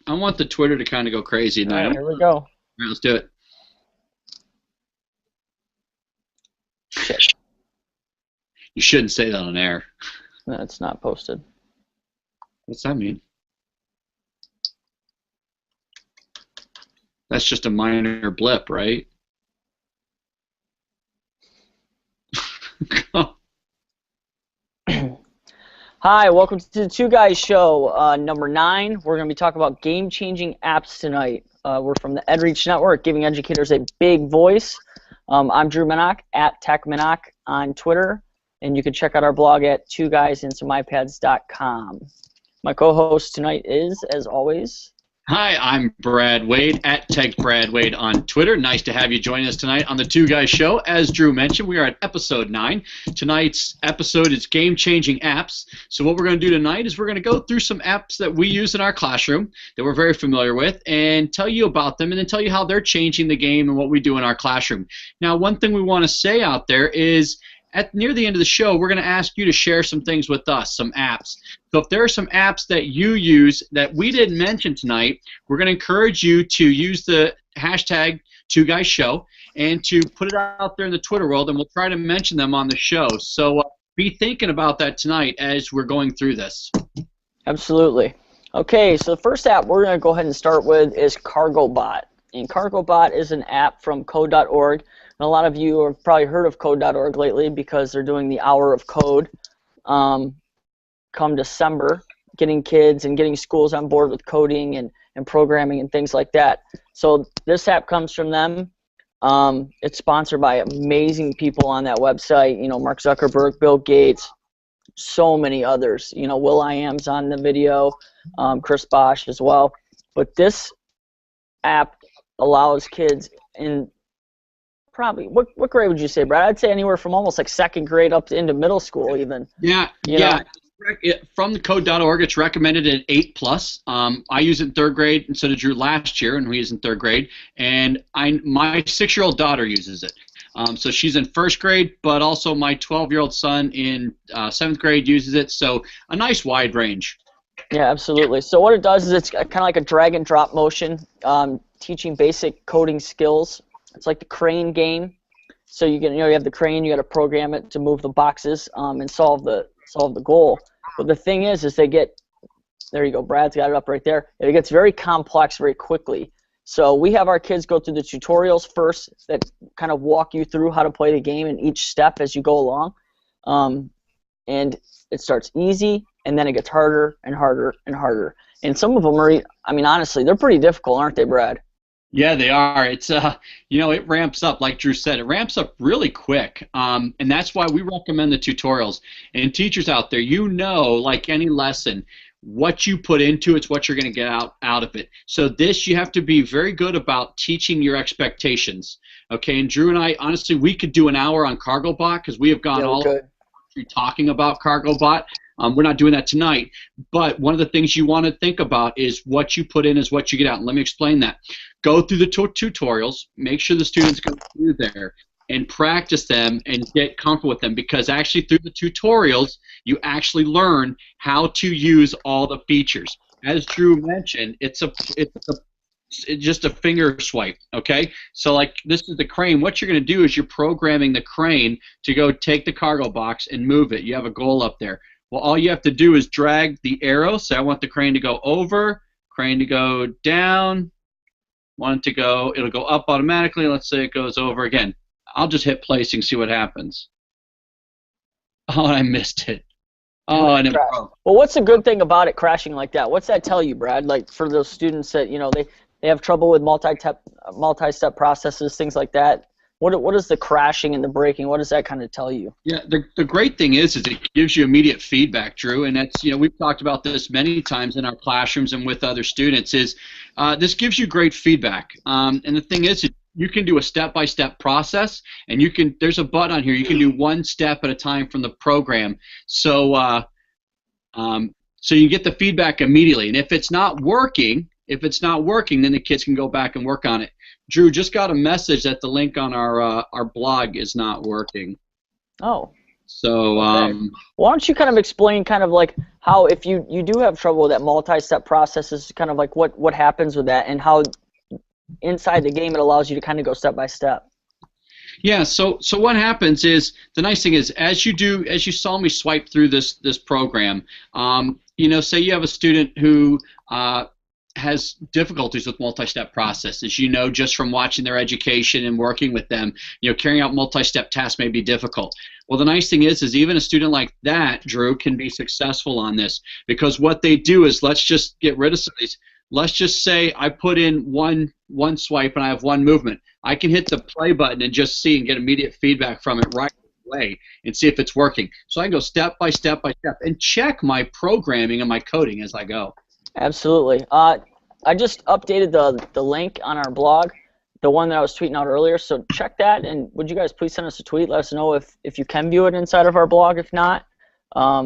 I want the Twitter to kind of go crazy All tonight. right, All here we go. right, let's do it. Shit. You shouldn't say that on air. No, it's not posted. What's that mean? That's just a minor blip, right? Hi, welcome to the Two Guys Show, number 9. We're going to be talking about game-changing apps tonight. We're from the EdReach Network, giving educators a big voice. I'm Drew Minnock, at TechMinnock on Twitter, and you can check out our blog at twoguysandsomeipads.com. My co-host tonight is, as always... Hi, I'm Brad Wade, at TechBradWade on Twitter. Nice to have you joining us tonight on the Two Guys Show. As Drew mentioned, we are at episode 9. Tonight's episode is game-changing apps. So what we're going to do tonight is we're going to go through some apps that we use in our classroom that we're very familiar with and tell you about them and then tell you how they're changing the game and what we do in our classroom. Now, one thing we want to say out there is near the end of the show, we're going to ask you to share some things with us, some apps. So if there are some apps that you use that we didn't mention tonight, we're going to encourage you to use the hashtag #2GuysShow and to put it out there in the Twitter world, and we'll try to mention them on the show. So be thinking about that tonight as we're going through this. Absolutely. Okay, so the first app we're going to go ahead and start with is CargoBot. And CargoBot is an app from code.org. And a lot of you have probably heard of code.org lately because they're doing the Hour of Code come December, getting kids and getting schools on board with coding and programming and things like that. So this app comes from them. It's sponsored by amazing people on that website. You know, Mark Zuckerberg, Bill Gates, so many others. You know, will.i.am's on the video, Chris Bosh as well. But this app allows kids in probably, what grade would you say, Brad? I'd say anywhere from almost like second grade up into middle school even. Yeah, yeah. From the code.org, it's recommended at 8+. I use it in 3rd grade, and so did Drew last year, and he was in 3rd grade. And my 6-year-old daughter uses it. So she's in 1st grade, but also my 12-year-old son in 7th grade uses it. So a nice wide range. Yeah, absolutely. So what it does is it's kind of like a drag and drop motion, teaching basic coding skills. It's like the crane game. So you have the crane, you got to program it to move the boxes and solve the goal. But the thing is they get, there you go, Brad's got it up right there. It gets very complex very quickly. So we have our kids go through the tutorials first that kind of walk you through how to play the game in each step as you go along. And it starts easy, and then it gets harder and harder and harder. And some of them are, I mean, honestly, they're pretty difficult, aren't they, Brad? Yeah, they are. It's it ramps up, like Drew said, it ramps up really quick, and that's why we recommend the tutorials. And teachers out there, like any lesson, what you put into it's what you're going to get out of it. So this, you have to be very good about teaching your expectations. Okay, and Drew and I, honestly, we could do an hour on CargoBot because we have gone all through talking about CargoBot. We're not doing that tonight, but one of the things you want to think about is what you put in is what you get out. And let me explain that. Go through the tutorials, make sure the students go through there and practice them and get comfortable with them, because actually through the tutorials, you actually learn how to use all the features. As Drew mentioned, it's just a finger swipe, okay? So like this is the crane. What you're going to do is you're programming the crane to go take the cargo box and move it. You have a goal up there. Well, all you have to do is drag the arrow. So I want the crane to go over, crane to go down, want it to go, it'll go up automatically. Let's say it goes over again. I'll just hit place and see what happens. Oh, I missed it. Oh, and it broke. Well, what's the good thing about it crashing like that? What's that tell you, Brad? Like for those students that, they have trouble with multi-step processes, things like that. What is the crashing and the braking? What does that kind of tell you? Yeah, the great thing is it gives you immediate feedback, Drew, and that's, we've talked about this many times in our classrooms and with other students, is this gives you great feedback. And the thing is, you can do a step-by-step process, and there's a button on here, you can do one step at a time from the program. So so you get the feedback immediately, and if it's not working, then the kids can go back and work on it. Drew, just got a message that the link on our blog is not working. Oh. So okay. Why don't you kind of explain kind of like how, if you do have trouble with that multi-step process, is kind of like what happens with that, and how inside the game it allows you to kind of go step by step. Yeah, so what happens is, the nice thing is, as you saw me swipe through this program, say you have a student who has difficulties with multi-step processes, just from watching their education and working with them, carrying out multi-step tasks may be difficult. Well, the nice thing is even a student like that, Drew, can be successful on this, because what they do is, let's just get rid of some of these. Let's just say I put in one swipe and I have one movement. I can hit the play button and just see and get immediate feedback from it right away and see if it's working. So I can go step by step by step and check my programming and my coding as I go. Absolutely. I just updated the link on our blog, the one that I was tweeting out earlier, so check that, and would you guys please send us a tweet, let us know if you can view it inside of our blog. If not, I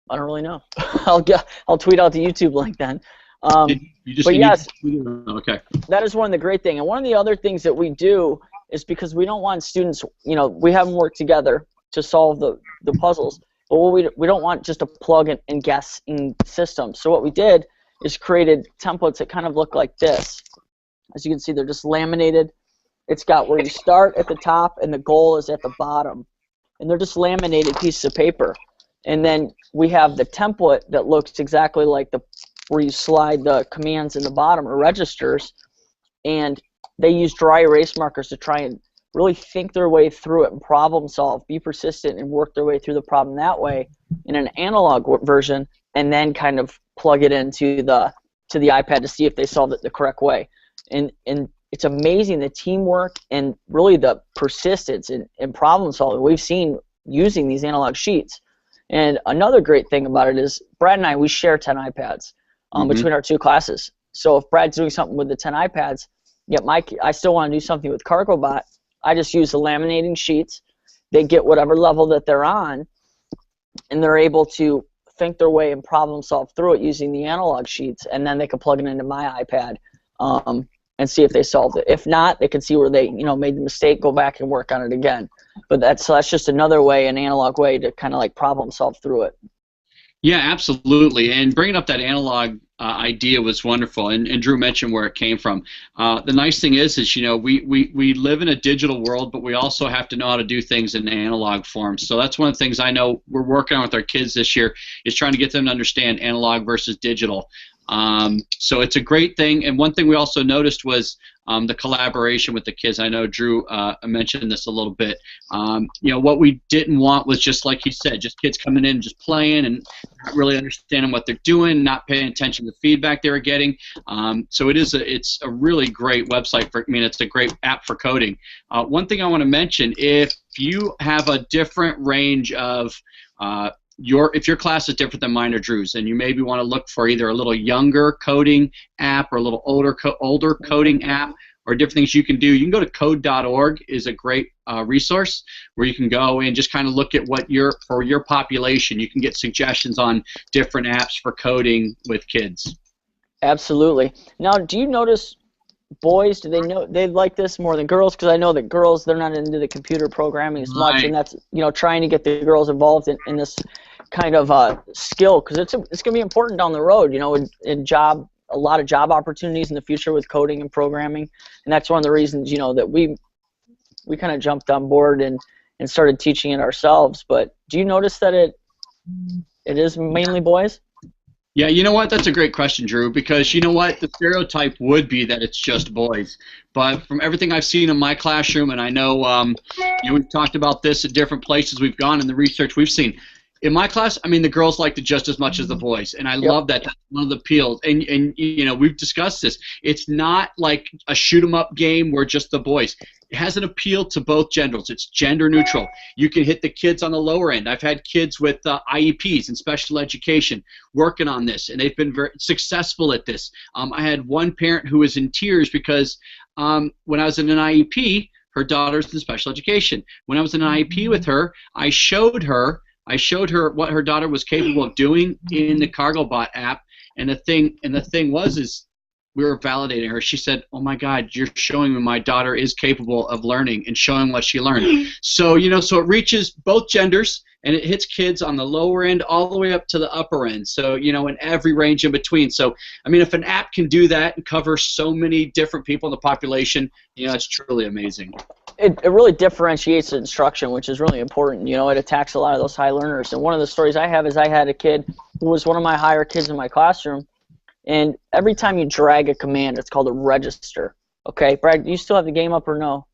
don't really know. I'll tweet out the YouTube link then. But yes, okay. That is one of the great things. And one of the other things that we do is, because we don't want students, we have them work together to solve the puzzles, but we don't want just a plug and guess in system. So what we did is created templates that kind of look like this. As you can see, they're just laminated. It's got where you start at the top and the goal is at the bottom. And they're just laminated pieces of paper. And then we have the template that looks exactly like where you slide the commands in the bottom, or registers, and they use dry erase markers to try and really think their way through it and problem solve, be persistent, and work their way through the problem that way in an analog version, and then kind of plug it into the iPad to see if they solved it the correct way. And it's amazing the teamwork and really the persistence in problem solving we've seen using these analog sheets. And another great thing about it is, Brad and I, we share 10 iPads. Between our two classes. So if Brad's doing something with the 10 iPads, yet I still want to do something with CargoBot, I just use the laminating sheets. They get whatever level that they're on, and they're able to think their way and problem solve through it using the analog sheets, and then they can plug it into my iPad and see if they solved it. If not, they can see where they made the mistake, go back and work on it again. But that's just another way, an analog way to kind of like problem solve through it. Yeah, absolutely. And bringing up that analog idea was wonderful. And Drew mentioned where it came from. The nice thing is we live in a digital world, but we also have to know how to do things in analog form. So that's one of the things I know we're working on with our kids this year, is trying to get them to understand analog versus digital. So it's a great thing. And one thing we also noticed was the collaboration with the kids. I know Drew mentioned this a little bit. What we didn't want was, just like he said, just kids coming in and just playing and not really understanding what they're doing, not paying attention to the feedback they were getting. So it's a really great website it's a great app for coding. One thing I want to mention, if you have a different range of if your class is different than mine or Drew's, and you maybe want to look for either a little younger coding app or a little older coding app, or different things you can do, you can go to code.org. is a great resource where you can go and just kind of look at for your population. You can get suggestions on different apps for coding with kids. Absolutely. Now, do you notice boys, do they like this more than girls? Because I know that girls, they're not into the computer programming as much, and that's trying to get the girls involved in this kind of skill, because it's going to be important down the road, in a lot of job opportunities in the future with coding and programming, and that's one of the reasons that we kind of jumped on board and started teaching it ourselves. But do you notice that it is mainly boys? Yeah, you know what? That's a great question, Drew, because you know what? The stereotype would be that it's just boys. But from everything I've seen in my classroom, and I know we've talked about this at different places we've gone in the research we've seen, in my class, the girls liked it just as much as the boys, and I love that. That's one of the appeals. And we've discussed this. It's not like a shoot-'em-up game where just the boys. It has an appeal to both genders. It's gender neutral. You can hit the kids on the lower end. I've had kids with IEPs and special education working on this, and they've been very successful at this. I had one parent who was in tears because when I was in an IEP, her daughter's in special education. When I was in an IEP with her, I showed her what her daughter was capable of doing in the CargoBot app, and the thing was we were validating her. She said, "Oh my God, you're showing me my daughter is capable of learning and showing what she learned." So so it reaches both genders, and it hits kids on the lower end all the way up to the upper end. So, you know, in every range in between. So, I mean, if an app can do that and cover so many different people in the population, you know, it's truly amazing. It really differentiates the instruction, which is really important. You know, it attacks a lot of those high learners. And one of the stories I have is I had a kid who was one of my higher kids in my classroom, and every time you drag a command, it's called a register. Okay, Brad, do you still have the game up or no?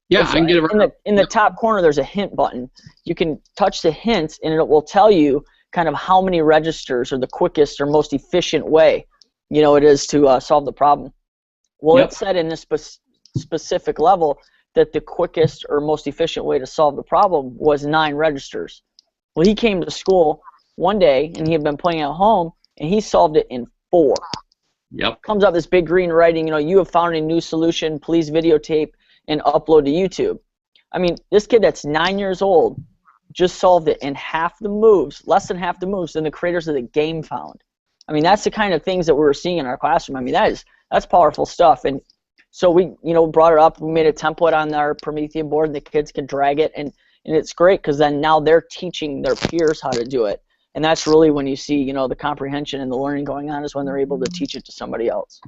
Yeah, I can get it right. In the top corner, there's a hint button. You can touch the hint, and it will tell you kind of how many registers or the quickest or most efficient way, you know, it is to solve the problem. Well, it said in this specific level that the quickest or most efficient way to solve the problem was 9 registers. Well, he came to school one day, and he had been playing at home, and he solved it in 4. Yep. Comes up this big green writing, you know, you have found a new solution, please videotape and upload to YouTube. I mean, this kid that's 9 years old just solved it in half the moves, less than half the moves than the creators of the game found. I mean, that's the kind of things that we were seeing in our classroom. I mean, that's powerful stuff. And so we, you know, brought it up. We made a template on our Promethean board, and the kids can drag it, and it's great because then now they're teaching their peers how to do it. And that's really when you see, you know, the comprehension and the learning going on is when they're able to teach it to somebody else.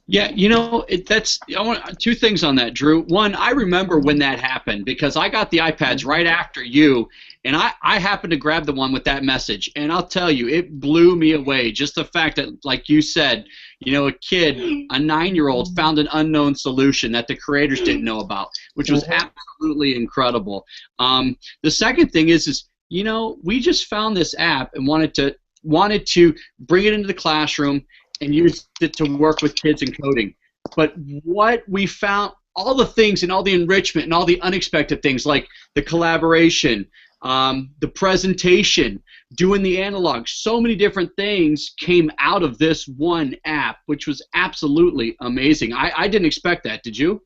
Yeah, you know, I want 2 things on that, Drew. One, I remember when that happened because I got the iPads right after you, and I happened to grab the one with that message. And I'll tell you, it blew me away. Just the fact that, like you said, you know, a kid, a 9-year-old, found an unknown solution that the creators didn't know about, which was absolutely incredible. The second thing is, you know, we just found this app and wanted to bring it into the classroom and use it to work with kids in coding. But what we found, all the things and all the enrichment and all the unexpected things like the collaboration, the presentation, doing the analog, so many different things came out of this one app, which was absolutely amazing. I didn't expect that. Did you?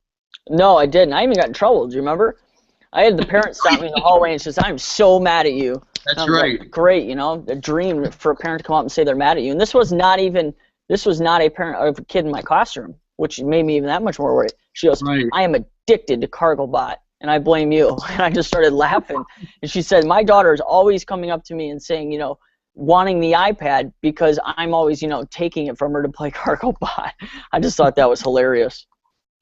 No, I didn't. I even got in trouble. Do you remember? I had the parent stop me in the hallway and says, "I'm so mad at you." That's right. Like, great, you know, a dream for a parent to come up and say they're mad at you. And this was not a parent of a kid in my classroom, which made me even that much more worried. She goes, right. "I am addicted to Carglebot, and I blame you." And I just started laughing. And she said, "My daughter is always coming up to me and saying, you know, wanting the iPad because I'm always, you know, taking it from her to play Carglebot." I just thought that was hilarious.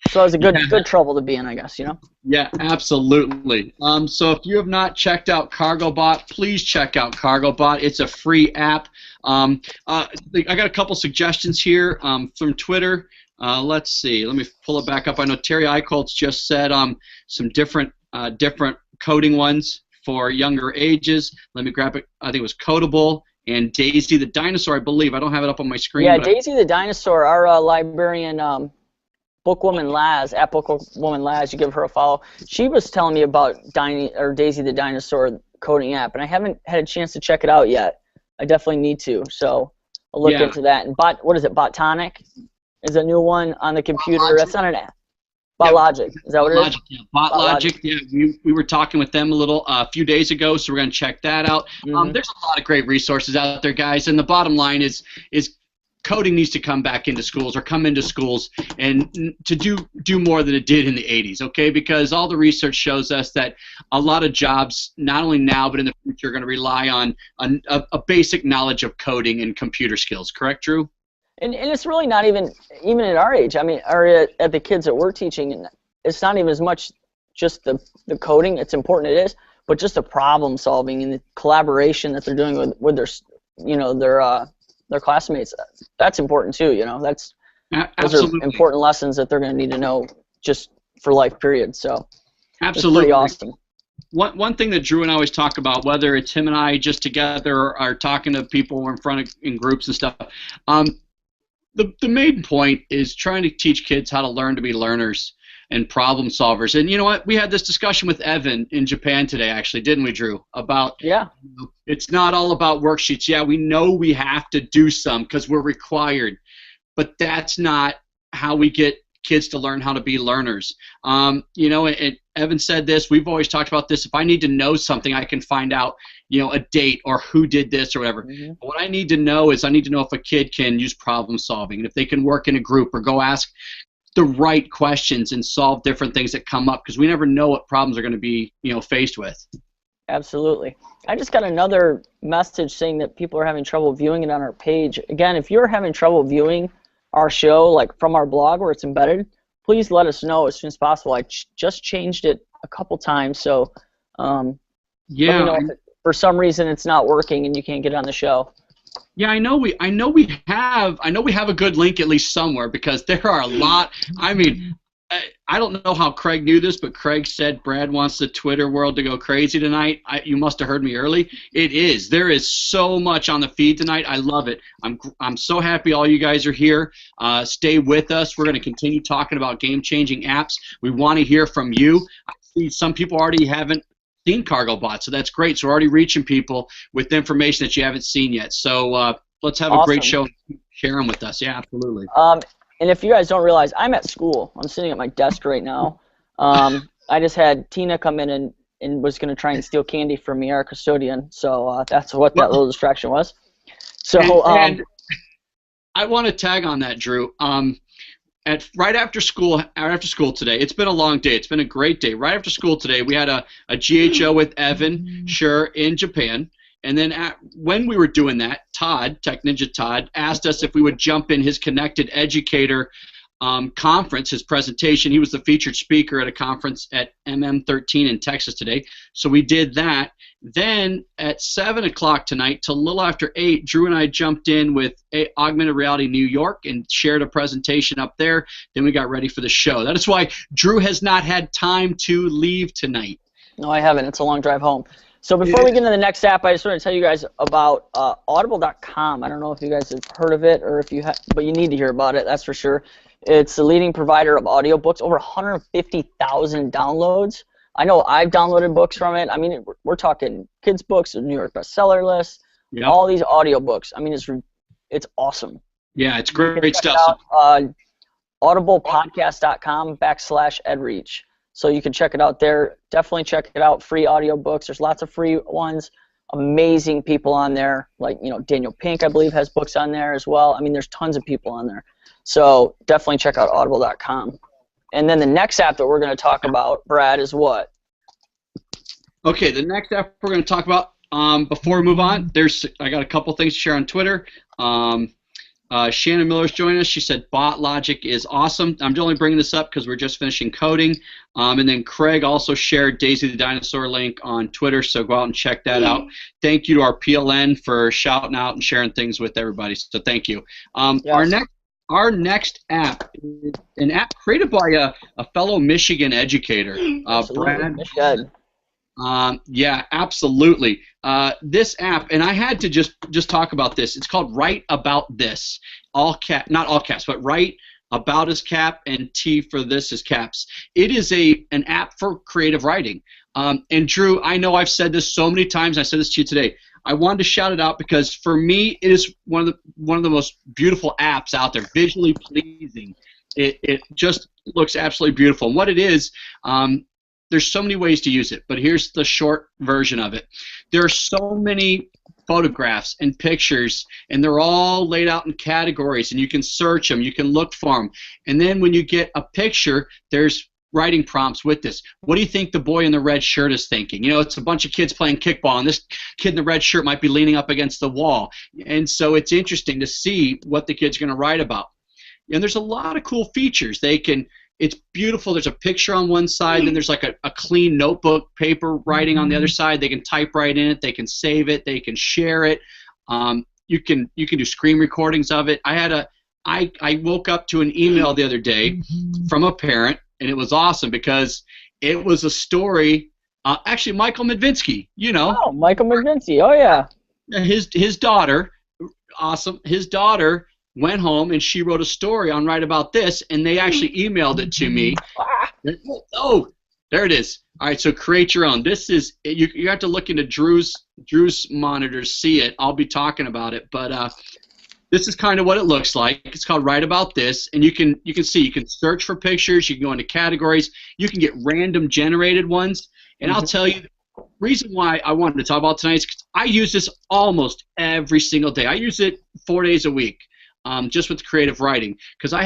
So it was a good trouble to be in, I guess, you know? Yeah, absolutely. So if you have not checked out Carglebot, please check out Carglebot. It's a free app. I got a couple suggestions here from Twitter. Let's see. Let me pull it back up. I know Terry Eicholtz just said some different coding ones for younger ages. Let me grab it. I think it was Codable and Daisy the Dinosaur, I believe. I don't have it up on my screen. Yeah, Daisy the Dinosaur, our librarian Bookwoman Laz, at Bookwoman Laz, you give her a follow. She was telling me about Daisy the Dinosaur coding app, and I haven't had a chance to check it out yet. I definitely need to, so I'll look into that. And what is it? Botonic is a new one on the computer. Botlogic. That's not an app. Botlogic. Is that what it is? Yeah. Botlogic. Yeah, we were talking with them a few days ago, so we're going to check that out. There's a lot of great resources out there, guys, and the bottom line is coding needs to come back into schools or come into schools and to do more than it did in the 80s, okay? Because all the research shows us that a lot of jobs, not only now but in the future, are going to rely on a basic knowledge of coding and computer skills. Correct, Drew? And it's really not even at our age. I mean, or at the kids that we're teaching, it's not even as much just the coding. It's important, it is, but just the problem solving and the collaboration that they're doing with their classmates. That's important too, you know. Those are important lessons that they're going to need to know just for life, period. So absolutely, it's pretty awesome. One thing that Drew and I always talk about, whether it's him and I just together or talking to people in groups and stuff, the main point is trying to teach kids how to learn to be learners and problem solvers. And you know what? We had this discussion with Evan in Japan today, actually, didn't we, Drew? About it's not all about worksheets. Yeah, we know we have to do some because we're required, but that's not how we get kids to learn how to be learners. You know, and Evan said this. We've always talked about this. If I need to know something, I can find out, you know, a date or who did this or whatever. But what I need to know is I need to know if a kid can use problem solving and if they can work in a group or go ask the right questions and solve different things that come up, because we never know what problems are going to be, you know, faced with. Absolutely. I just got another message saying that people are having trouble viewing it on our page. Again, if you're having trouble viewing our show, like from our blog where it's embedded, please let us know as soon as possible. I just changed it a couple times, so let me know if for some reason it's not working and you can't get on the show. Yeah, I know we have a good link at least somewhere, because there are a lot. I mean, I don't know how Craig knew this, but Craig said Brad wants the Twitter world to go crazy tonight. You must have heard me early. It is. There is so much on the feed tonight. I love it. I'm so happy all you guys are here. Stay with us. We're going to continue talking about game-changing apps. We want to hear from you. I see some people already haven't seen Cargobot, so that's great. So we're already reaching people with information that you haven't seen yet. So let's have a great show and share them with us. Yeah, absolutely. And if you guys don't realize, I'm at school. I'm sitting at my desk right now. I just had Tina come in and was going to try and steal candy from me, our custodian. So that's what that little distraction was. So and I want to tag on that, Drew. Right after school today, it's been a long day. It's been a great day. Right after school today, we had a GHO with Evan Scher in Japan. And then when we were doing that, Tech Ninja Todd, asked us if we would jump in his Connected Educator conference, his presentation. He was the featured speaker at a conference at MM13 in Texas today. So we did that. Then at 7 o'clock tonight till a little after 8, Drew and I jumped in with Augmented Reality New York and shared a presentation up there. Then we got ready for the show. That is why Drew has not had time to leave tonight. No, I haven't. It's a long drive home. So before we get into the next app, I just want to tell you guys about Audible.com. I don't know if you guys have heard of it, or if you but you need to hear about it, that's for sure. It's the leading provider of audiobooks, over 150,000 downloads. I know I've downloaded books from it. I mean, we're talking kids' books, the New York bestseller list, all these audiobooks. I mean, it's awesome. Yeah, it's great stuff. audiblepodcast.com/edreach. So you can check it out there. Definitely check it out. Free audiobooks. There's lots of free ones. Amazing people on there. Like, Daniel Pink, I believe, has books on there as well. I mean, there's tons of people on there. So definitely check out audible.com. And then the next app that we're going to talk about, Brad, is what? Okay, the next app we're going to talk about, before we move on, I got a couple things to share on Twitter. Shannon Miller's joining us. She said BotLogic is awesome. I'm only bringing this up because we're just finishing coding. And then Craig also shared Daisy the Dinosaur link on Twitter, so go out and check that out. Thank you to our PLN for shouting out and sharing things with everybody, so thank you. Yes. Our next app is an app created by a fellow Michigan educator, Brad. Michigan. Yeah, absolutely. This app, and I had to just talk about this. It's called Write About This. Not all caps, but Write About is cap and T for this is caps. It is an app for creative writing. And Drew, I know I've said this so many times. I said this to you today. I wanted to shout it out because for me, it is one of the most beautiful apps out there. Visually pleasing. It just looks absolutely beautiful. And what it is. There's so many ways to use it, but here's the short version of it. There are so many photographs and pictures, and they're all laid out in categories, and you can search them, you can look for them. And then when you get a picture, there's writing prompts with this. What do you think the boy in the red shirt is thinking? It's a bunch of kids playing kickball, and this kid in the red shirt might be leaning up against the wall. And so it's interesting to see what the kid's going to write about. And there's a lot of cool features. It's beautiful. There's a picture on one side, and there's like a clean notebook paper writing on the other side. They can type right in it. They can save it. They can share it. You can do screen recordings of it. I woke up to an email the other day from a parent, and it was awesome because it was a story. Actually, Michael Medvinsky. Oh, Michael Medvinsky. Oh yeah. His daughter. Awesome. His daughter went home and she wrote a story on Write About This, and they actually emailed it to me. Oh, there it is. All right, so create your own. This is you have to look into Drew's monitors, see it. I'll be talking about it, but this is kind of what it looks like. It's called Write About This, and you can see, you can search for pictures, you can go into categories, you can get random generated ones, and I'll tell you. The reason why I wanted to talk about tonight is because I use this almost every single day. I use it 4 days a week. just with creative writing, because Drew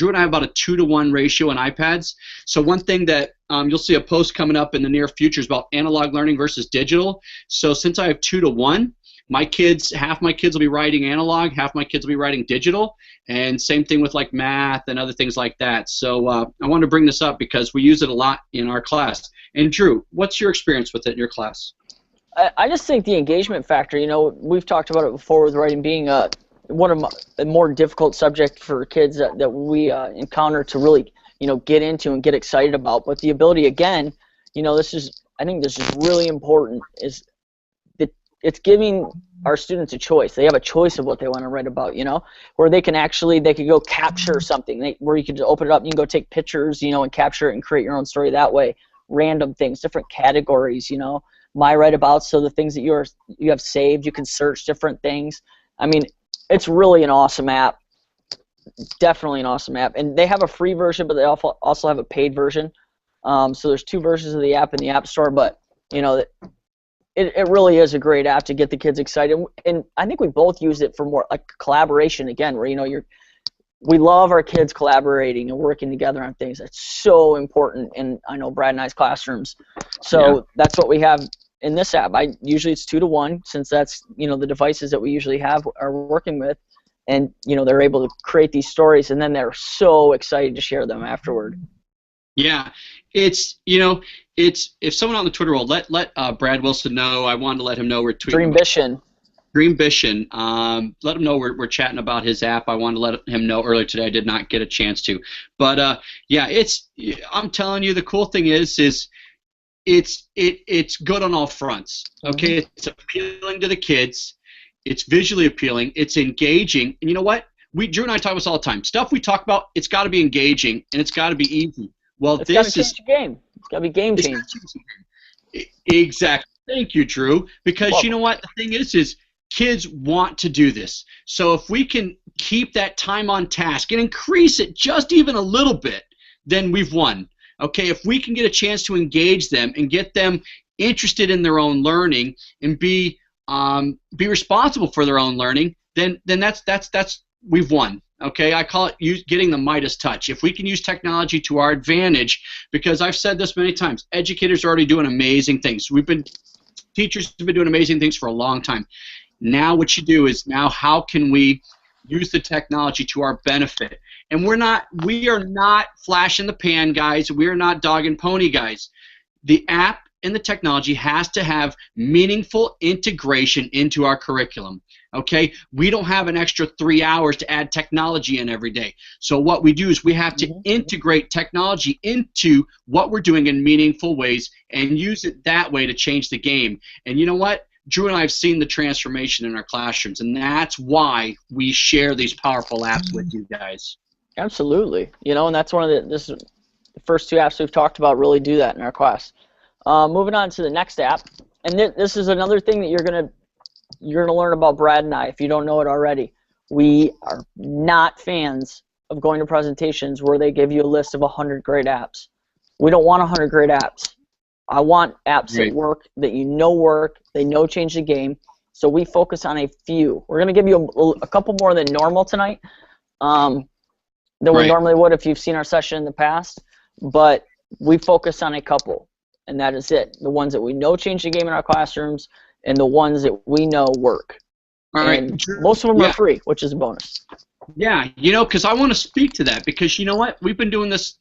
and I have about a 2-to-1 ratio on iPads. So one thing that you'll see a post coming up in the near future is about analog learning versus digital. So since I have 2-to-1, half my kids will be writing analog, half my kids will be writing digital, and same thing with like math and other things like that. So I wanted to bring this up because we use it a lot in our class. And Drew, what's your experience with it in your class? I just think the engagement factor, we've talked about it before with writing being one of the more difficult subject for kids that we encounter to really, get into and get excited about. But the ability, again, I think this is really important, is that it's giving our students a choice. They have a choice of what they want to write about, where they could go capture something, where you could open it up and you can go take pictures, and capture it and create your own story that way. Random things, different categories, my write-abouts, so the things that you have saved, you can search different things. I mean, it's really an awesome app. Definitely an awesome app. And they have a free version, but they also have a paid version. So there's 2 versions of the app in the App Store, but it really is a great app to get the kids excited. And I think we both use it for more like collaboration again, where we love our kids collaborating and working together on things. That's so important in, I know, Brad and I's classrooms. So that's what we have in this app. Usually it's 2-to-1, since that's, the devices that we usually are working with, and they're able to create these stories, and then they're so excited to share them afterward. Yeah, it's if someone on the Twitter world let Brad Wilson know. I wanted to let him know we're tweeting. Dreambition. Let him know we're chatting about his app. I wanted to let him know earlier today. I did not get a chance to, but yeah, I'm telling you, the cool thing is it's good on all fronts. Okay, it's appealing to the kids. It's visually appealing. It's engaging, and you know what? Drew and I talk about this all the time. Stuff we talk about, it's got to be engaging and it's got to be easy. Well, it's got to change the game. It's got to be game changing. Exactly. Thank you, Drew. Because you know what? The thing is kids want to do this. So if we can keep that time on task and increase it just even a little bit, then we've won. Okay, if we can get a chance to engage them and get them interested in their own learning and be responsible for their own learning, then that's we've won. Okay, I call it getting the Midas touch. If we can use technology to our advantage, because I've said this many times, educators are already doing amazing things. Teachers have been doing amazing things for a long time. Now what you do is how can we use the technology to our benefit? And we are not flash in the pan guys. We are not dog and pony guys. The app and the technology has to have meaningful integration into our curriculum. Okay, we don't have an extra 3 hours to add technology in every day. So what we do is we have to integrate technology into what we're doing in meaningful ways and use it that way to change the game. And you know what? Drew and I have seen the transformation in our classrooms, and that's why we share these powerful apps with you guys. Absolutely. And that's one of the first 2 apps we've talked about really do that in our class. Moving on to the next app, and this is another thing that you're gonna learn about Brad and I if you don't know it already. We are not fans of going to presentations where they give you a list of 100 great apps. We don't want 100 great apps. I want apps that work, that work, they change the game. So we focus on a few. We're going to give you a couple more than normal tonight, than we normally would if you've seen our session in the past. But we focus on a couple, and that is it. The ones that we know change the game in our classrooms, and the ones that we know work. All right. Most of them are free, which is a bonus. Yeah, because I want to speak to that, because you know what? We've been doing this,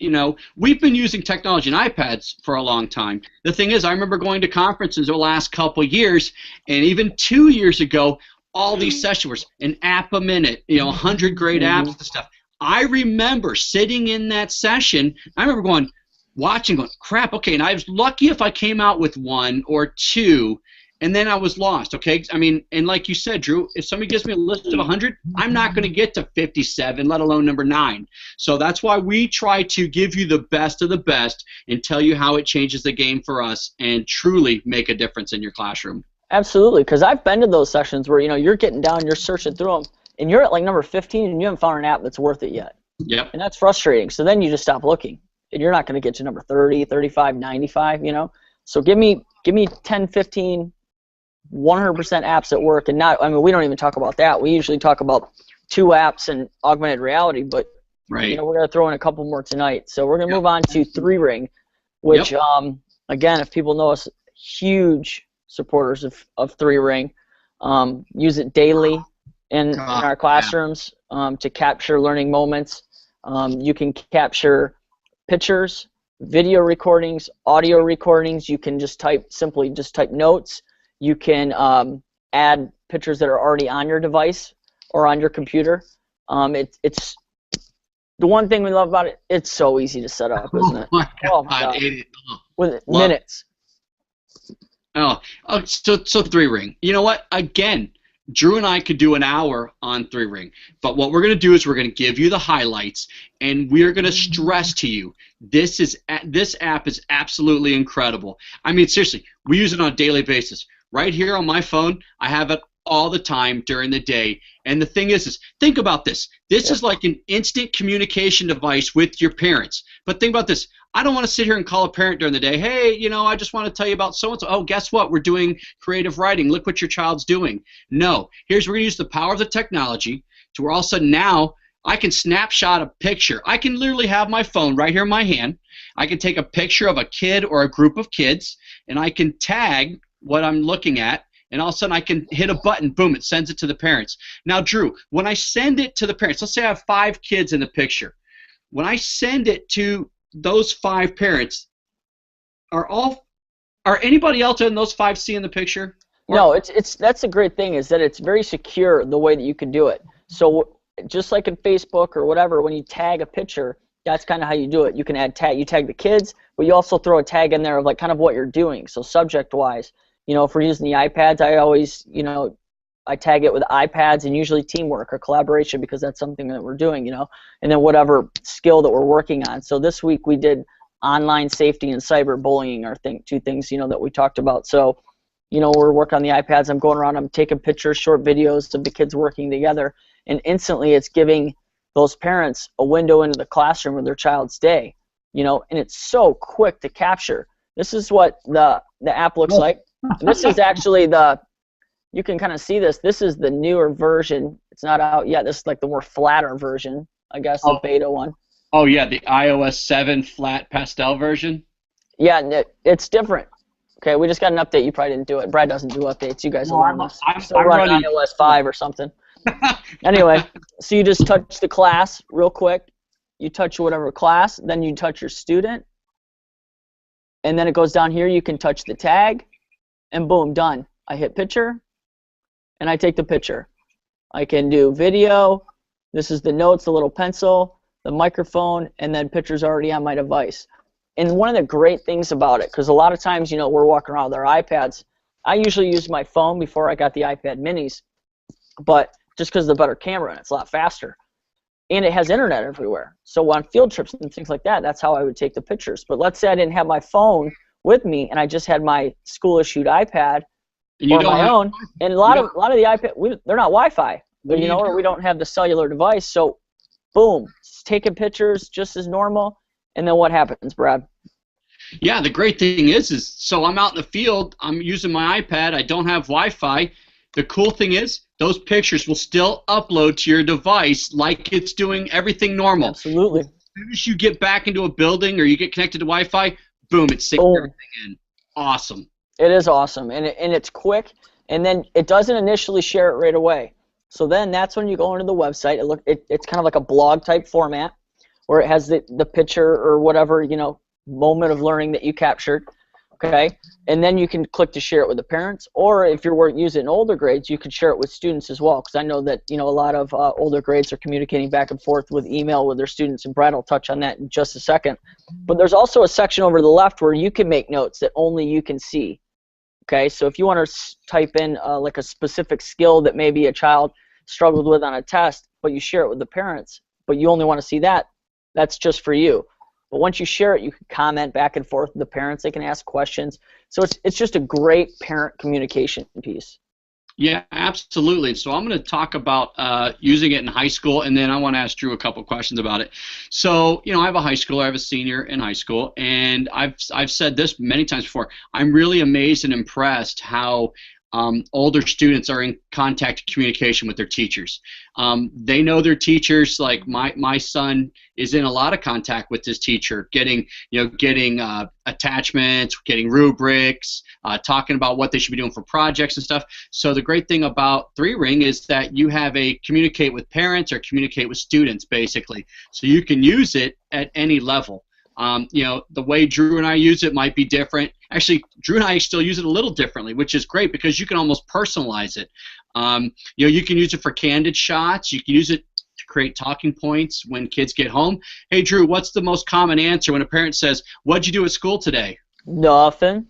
we've been using technology and iPads for a long time. The thing is, I remember going to conferences the last couple years, and even 2 years ago, all these sessions were an app a minute, 100 great apps and stuff. I remember sitting in that session, I remember watching, crap, okay, and I was lucky if I came out with 1 or 2, and then I was lost, okay? I mean, and like you said, Drew, if somebody gives me a list of 100, I'm not going to get to 57, let alone number 9. So that's why we try to give you the best of the best and tell you how it changes the game for us and truly make a difference in your classroom. Absolutely, because I've been to those sessions where, you're getting down, you're searching through them, and you're at like number 15 and you haven't found an app that's worth it yet. Yep. And that's frustrating. So then you just stop looking. And you're not going to get to number 30, 35, 95, So give me 10, 15, 100% apps that work, and we don't even talk about that. We usually talk about 2 apps and augmented reality, but Right. we're going to throw in a couple more tonight. So we're going to Yep. move on to 3Ring, which, Yep. again, if people know us, huge supporters of 3Ring. Use it daily in our classrooms to capture learning moments. You can capture pictures, video recordings, audio recordings. You can just simply type notes. You can add pictures that are already on your device or on your computer. It's the one thing we love about it. It's so easy to set up, isn't it? Oh my God. With minutes. So 3Ring. You know what? Again, Drew and I could do an hour on 3Ring, but what we're going to do is we're going to give you the highlights, and we're going to stress to you this app is absolutely incredible. I mean, seriously, we use it on a daily basis. Right here on my phone, I have it all the time during the day. And the thing is think about this. This is like an instant communication device with your parents. But think about this. I don't want to sit here and call a parent during the day. Hey, I just want to tell you about so-and-so. Oh, guess what? We're doing creative writing. Look what your child's doing. No. We're going to use the power of the technology to where all of a sudden now I can snapshot a picture. I can literally have my phone right here in my hand. I can take a picture of a kid or a group of kids, and I can tag what I'm looking at, and all of a sudden I can hit a button, boom, it sends it to the parents. Now, Drew, when I send it to the parents, let's say I have 5 kids in the picture. When I send it to those 5 parents, are anybody else in those 5 seeing the picture? No, that's the great thing is that it's very secure the way that you can do it. So just like in Facebook or whatever, when you tag a picture, that's kind of how you do it. You can you tag the kids, but you also throw a tag in there of like kind of what you're doing. So subject-wise, if we're using the iPads, I always, I tag it with iPads and usually teamwork or collaboration because that's something that we're doing, and then whatever skill that we're working on. So this week we did online safety and cyberbullying are 2 things, that we talked about. So, we're working on the iPads. I'm going around, I'm taking pictures, short videos of the kids working together, and instantly it's giving those parents a window into the classroom of their child's day, and it's so quick to capture. This is what the app looks like. And this is actually you can kind of see this. This is the newer version. It's not out yet. This is like the more flatter version, I guess, the beta one. Oh, yeah, the iOS 7 flat pastel version? Yeah, it's different. Okay, we just got an update. You probably didn't do it. Brad doesn't do updates. You guys are I'm still running iOS 5 or something. Anyway, so you just touch the class real quick. You touch whatever class, then you touch your student, and then it goes down here. You can touch the tag, and boom, done. I hit picture, and I take the picture. I can do video. This is the notes, the little pencil, the microphone, and then picture's already on my device. And one of the great things about it, because a lot of times, we're walking around with our iPads. I usually use my phone before I got the iPad minis, but just because of the better camera and it's a lot faster. And it has internet everywhere. So on field trips and things like that, that's how I would take the pictures. But let's say I didn't have my phone with me and I just had my school-issued iPad or my own. And a lot of the iPad, they're not Wi-Fi, or we don't have the cellular device. So boom, taking pictures just as normal. And then what happens, Brad? Yeah, the great thing is so I'm out in the field, I'm using my iPad, I don't have Wi-Fi. The cool thing is those pictures will still upload to your device like it's doing everything normal. Absolutely. As soon as you get back into a building or you get connected to Wi-Fi, boom, it syncs everything in. Awesome. It is awesome, and it's quick, and then it doesn't initially share it right away. So then that's when you go into the website. It's kind of like a blog type format, where it has the picture or whatever, moment of learning that you captured, okay? And then you can click to share it with the parents, or if you're using it in older grades, you can share it with students as well, because I know that, a lot of older grades are communicating back and forth with email with their students, and Brad will touch on that in just a second. But there's also a section over to the left where you can make notes that only you can see, okay? So if you want to type in like a specific skill that maybe a child struggled with on a test, but you share it with the parents, but you only want to see that, that's just for you. But once you share it, you can comment back and forth with the parents. They can ask questions. So it's just a great parent communication piece. Yeah, absolutely. So I'm going to talk about using it in high school, and then I want to ask Drew a couple questions about it. So, I have a high schooler, I have a senior in high school, and I've said this many times before. I'm really amazed and impressed how older students are in contact communication with their teachers. They know their teachers. Like my son is in a lot of contact with his teacher, getting attachments, getting rubrics, talking about what they should be doing for projects and stuff. So the great thing about 3Ring is that you have a communicate with parents or communicate with students, basically. So you can use it at any level. The way Drew and I use it might be different. Actually, Drew and I still use it a little differently, which is great because you can almost personalize it. You can use it for candid shots. You can use it to create talking points when kids get home. Hey, Drew, what's the most common answer when a parent says, "What'd you do at school today?" Nothing.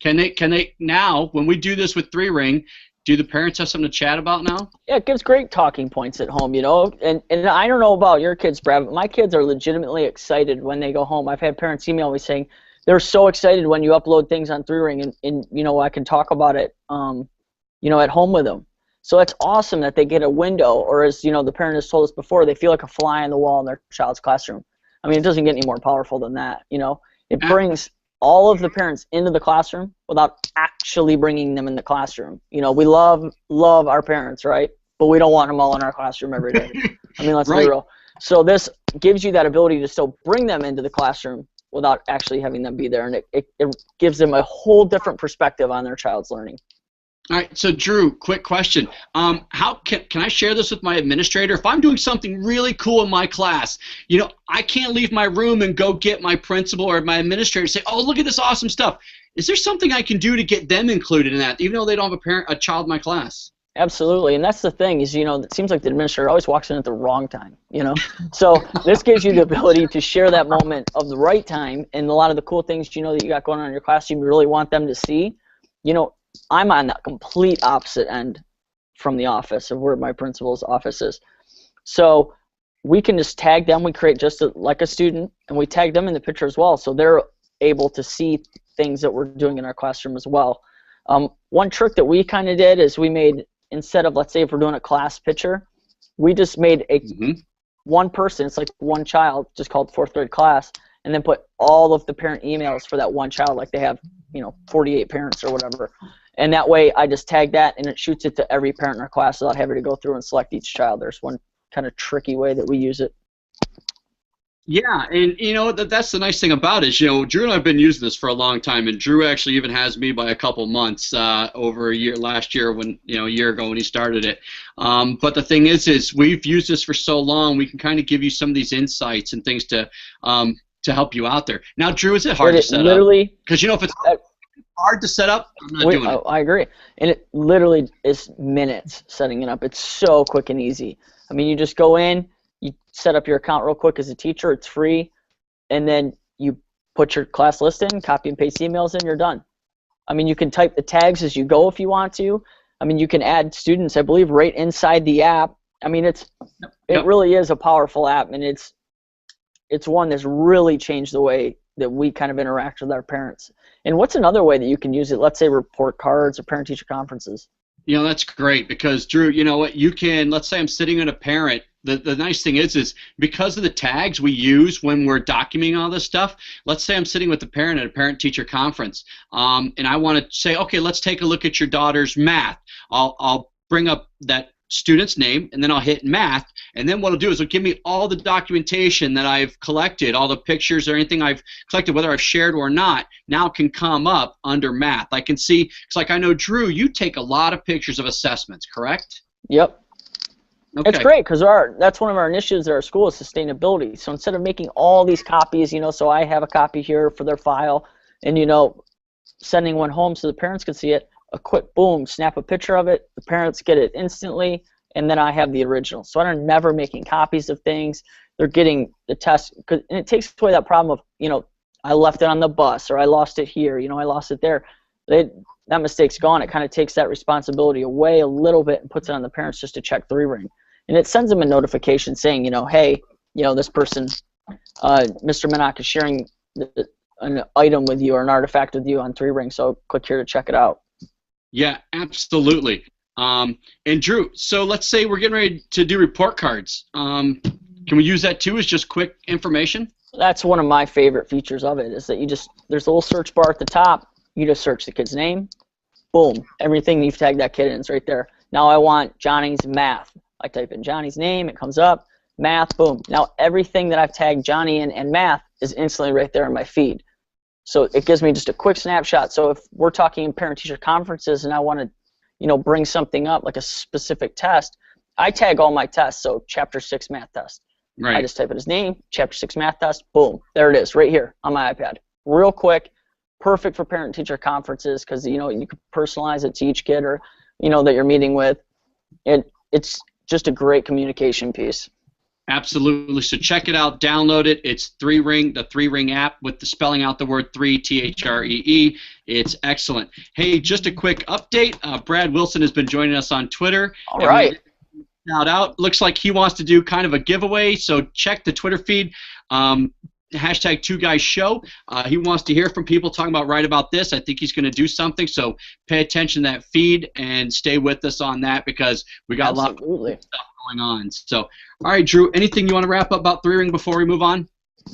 Can they now, when we do this with 3Ring, do the parents have something to chat about now? Yeah, it gives great talking points at home, And I don't know about your kids, Brad, but my kids are legitimately excited when they go home. I've had parents email me saying they're so excited when you upload things on 3Ring and I can talk about it, at home with them. So it's awesome that they get a window, or as, the parent has told us before, they feel like a fly on the wall in their child's classroom. I mean, it doesn't get any more powerful than that, It brings all of the parents into the classroom without actually bringing them in the classroom. We love our parents, right? But we don't want them all in our classroom every day. I mean, let's be real. So this gives you that ability to still bring them into the classroom without actually having them be there, and it gives them a whole different perspective on their child's learning. All right, so Drew, quick question. How can I share this with my administrator? If I'm doing something really cool in my class, I can't leave my room and go get my principal or my administrator and say, "Oh, look at this awesome stuff." Is there something I can do to get them included in that, even though they don't have a child in my class? Absolutely, and that's the thing is, it seems like the administrator always walks in at the wrong time, So this gives you the ability to share that moment of the right time, and a lot of the cool things, that you got going on in your class, you really want them to see. I'm on the complete opposite end from the office of where my principal's office is. So we can just tag them. We create just like a student, and we tag them in the picture as well, so they're able to see things that we're doing in our classroom as well. One trick that we kind of did is we made, instead of, let's say if we're doing a class picture, we just made one person, it's like one child, just called 4th grade class, and then put all of the parent emails for that one child, like they have 48 parents or whatever. And that way I just tag that and it shoots it to every parent in our class without having to go through and select each child. There's one kind of tricky way that we use it. Yeah, and that's the nice thing about it. Drew and I have been using this for a long time, and Drew actually even has me by a couple months over a year, last year when, a year ago when he started it. But the thing is we've used this for so long, we can kind of give you some of these insights and things to help you out there. Now, Drew, is it hard to set up? Because if it's hard to set up, I'm not doing it. I agree. And it literally is minutes setting it up. It's so quick and easy. I mean, you just go in, you set up your account real quick as a teacher. It's free. And then you put your class list in, copy and paste emails in, you're done. I mean, you can type the tags as you go if you want to. I mean, you can add students, I believe, right inside the app. I mean, it really is a powerful app, and it's one that's really changed the way that we kind of interact with our parents. And what's another way that you can use it? Let's say report cards or parent-teacher conferences. That's great because, Drew, you know what? You can, let's say I'm sitting in a parent. The nice thing is because of the tags we use when we're documenting all this stuff, let's say I'm sitting with the parent at a parent-teacher conference, and I want to say, okay, let's take a look at your daughter's math. I'll bring up that student's name, and then I'll hit math, and then what it'll do is it'll give me all the documentation that I've collected, all the pictures or anything I've collected, whether I've shared or not, now can come up under math. I can see, it's like I know, Drew, you take a lot of pictures of assessments, correct? Yep. Okay. It's great because that's one of our initiatives at our school is sustainability. So instead of making all these copies, so I have a copy here for their file, and sending one home so the parents can see it, a quick boom, snap a picture of it, the parents get it instantly, and then I have the original. So I'm never making copies of things. They're getting the test, and it takes away that problem of, I left it on the bus, or I lost it here, I lost it there. That mistake's gone. It kind of takes that responsibility away a little bit and puts it on the parents just to check 3Ring. And it sends them a notification saying, hey, this person, Mr. Minnock is sharing an item with you or an artifact with you on 3Ring, so click here to check it out. Yeah, absolutely. And Drew, so let's say we're getting ready to do report cards. Can we use that too as just quick information? That's one of my favorite features of it is that there's a little search bar at the top. You just search the kid's name, boom, everything you've tagged that kid in is right there. Now I want Johnny's math. I type in Johnny's name, it comes up, math, boom. Now everything that I've tagged Johnny in and math is instantly right there in my feed. So it gives me just a quick snapshot. So if we're talking parent-teacher conferences and I want to, you know, bring something up like a specific test, I tag all my tests. So Chapter 6 math test. Right. I just type in his name, Chapter 6 math test, boom, there it is, right here on my iPad. Real quick, perfect for parent-teacher conferences because, you know, you can personalize it to each kid or, you know, that you're meeting with. It's just a great communication piece. Absolutely. So check it out. Download it. It's 3Ring, the 3Ring app with the spelling out the word 3, T-H-R-E-E. It's excellent. Hey, just a quick update. Brad Wilson has been joining us on Twitter. All right. Shout out. Looks like he wants to do kind of a giveaway, so check the Twitter feed. Hashtag 2GuysShow. He wants to hear from people talking about right about this. I think he's going to do something, so pay attention to that feed and stay with us on that because we got a lot of stuff going on. So, all right, Drew, anything you want to wrap up about 3Ring before we move on?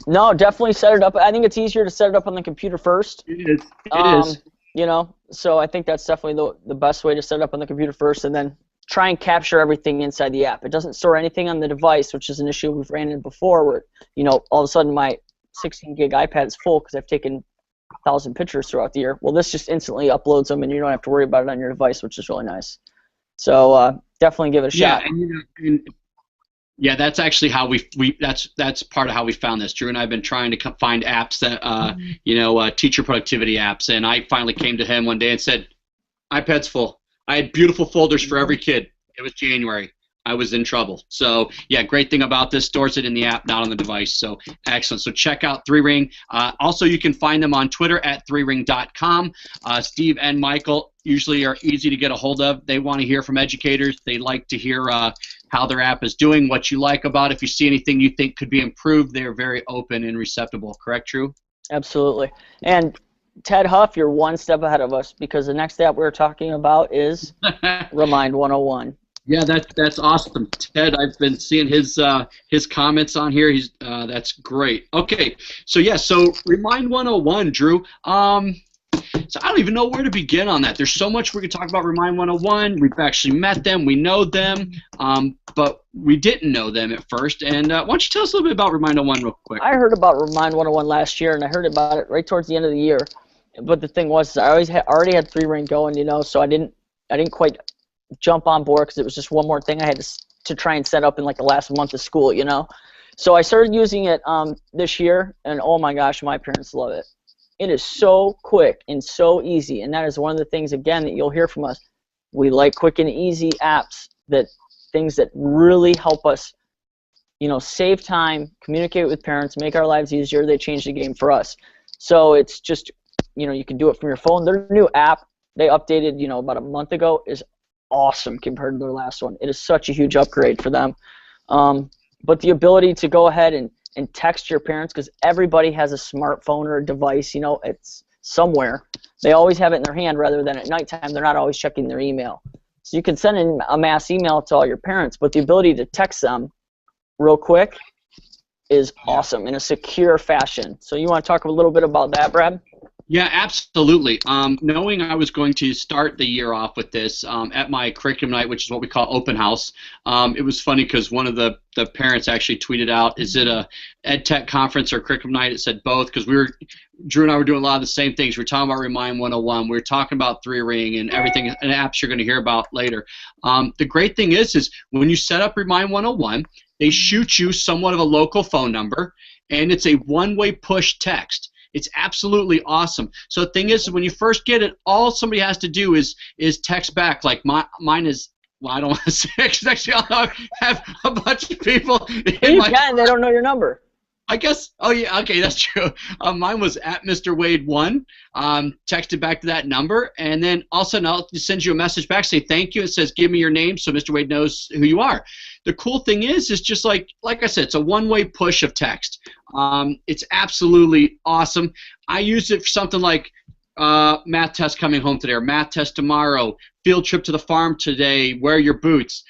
No, definitely set it up. I think it's easier to set it up on the computer first. It is. It is. You know, so I think that's definitely the best way to set it up on the computer first and then try and capture everything inside the app. It doesn't store anything on the device, which is an issue we've ran into before where, you know, all of a sudden my 16 gig iPad is full because I've taken 1,000 pictures throughout the year. Well, this just instantly uploads them and you don't have to worry about it on your device, which is really nice. So definitely give it a shot. Yeah, that's actually how that's part of how we found this. Drew and I have been trying to find apps that teacher productivity apps, and I finally came to him one day and said, "iPad's full. I had beautiful folders for every kid. It was January. I was in trouble." So yeah, great thing about this, stores it in the app, not on the device. So excellent. So check out 3Ring. Also, you can find them on Twitter at 3ring.com. Steve and Michael usually are easy to get a hold of. They want to hear from educators. They like to hear how their app is doing, what you like about it. If you see anything you think could be improved, they're very open and receptive. Correct, Drew? Absolutely. And Ted Huff, you're one step ahead of us because the next app we're talking about is Remind 101. Yeah, that's awesome, Ted. I've been seeing his comments on here. That's great. Okay, so Remind 101, Drew. So I don't even know where to begin on that. There's so much we could talk about Remind 101. We've actually met them. We know them, but we didn't know them at first. And why don't you tell us a little bit about Remind 101 real quick? I heard about Remind 101 last year, and I heard about it right towards the end of the year. But the thing was, I already had 3Ring going, so I didn't quite jump on board because it was just one more thing I had to try and set up in like the last month of school, So I started using it this year, and oh my gosh, my parents love it. It is so quick and so easy, and that is one of the things, again, that you'll hear from us. We like quick and easy apps, things that really help us, save time, communicate with parents, make our lives easier. They change the game for us. So it's just, you can do it from your phone. Their new app, they updated, about a month ago, is awesome compared to their last one. It is such a huge upgrade for them. But the ability to go ahead and text your parents, because everybody has a smartphone or a device, it's somewhere. They always have it in their hand rather than at nighttime. They're not always checking their email. So you can send in a mass email to all your parents, but the ability to text them real quick is awesome in a secure fashion. So you want to talk a little bit about that, Brad? Yeah, absolutely. Knowing I was going to start the year off with this at my curriculum night, which is what we call open house, it was funny because one of the parents actually tweeted out, "Is it a ed tech conference or curriculum night?" It said both because Drew and I were doing a lot of the same things. We were talking about Remind 101. We were talking about 3Ring and everything and apps you're going to hear about later. The great thing is when you set up Remind 101, they shoot you somewhat of a local phone number, and it's a one-way push text. It's absolutely awesome. So the thing is, when you first get it, all somebody has to do is text back. Like mine is, well, I don't want to say it because actually I'll have a bunch of people. They don't know your number. I guess. Oh yeah. Okay, that's true. Mine was at Mr. Wade 1. Texted back to that number, and then all of a sudden I'll send you a message back, say thank you. It says give me your name, so Mr. Wade knows who you are. The cool thing is just like I said, it's a one-way push of text. It's absolutely awesome. I use it for something like math test coming home today, or math test tomorrow, field trip to the farm today, wear your boots.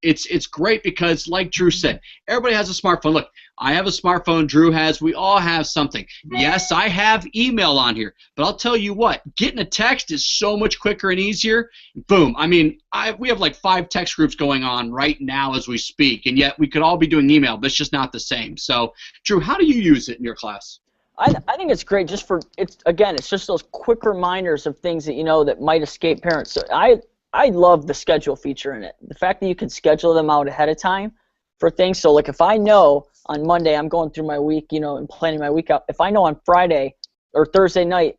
it's great because, like Drew said, everybody has a smartphone. Look, I have a smartphone. Drew has. We all have something. Yes, I have email on here, but I'll tell you what, getting a text is so much quicker and easier. Boom. I mean, we have like 5 text groups going on right now as we speak, and yet we could all be doing email, but it's just not the same. So, Drew, how do you use it in your class? I think it's great just for, it's just those quick reminders of things that, that might escape parents. So I love the schedule feature in it. The fact that you can schedule them out ahead of time for things. So, like, if I know on Monday I'm going through my week, and planning my week out, if I know on Friday or Thursday night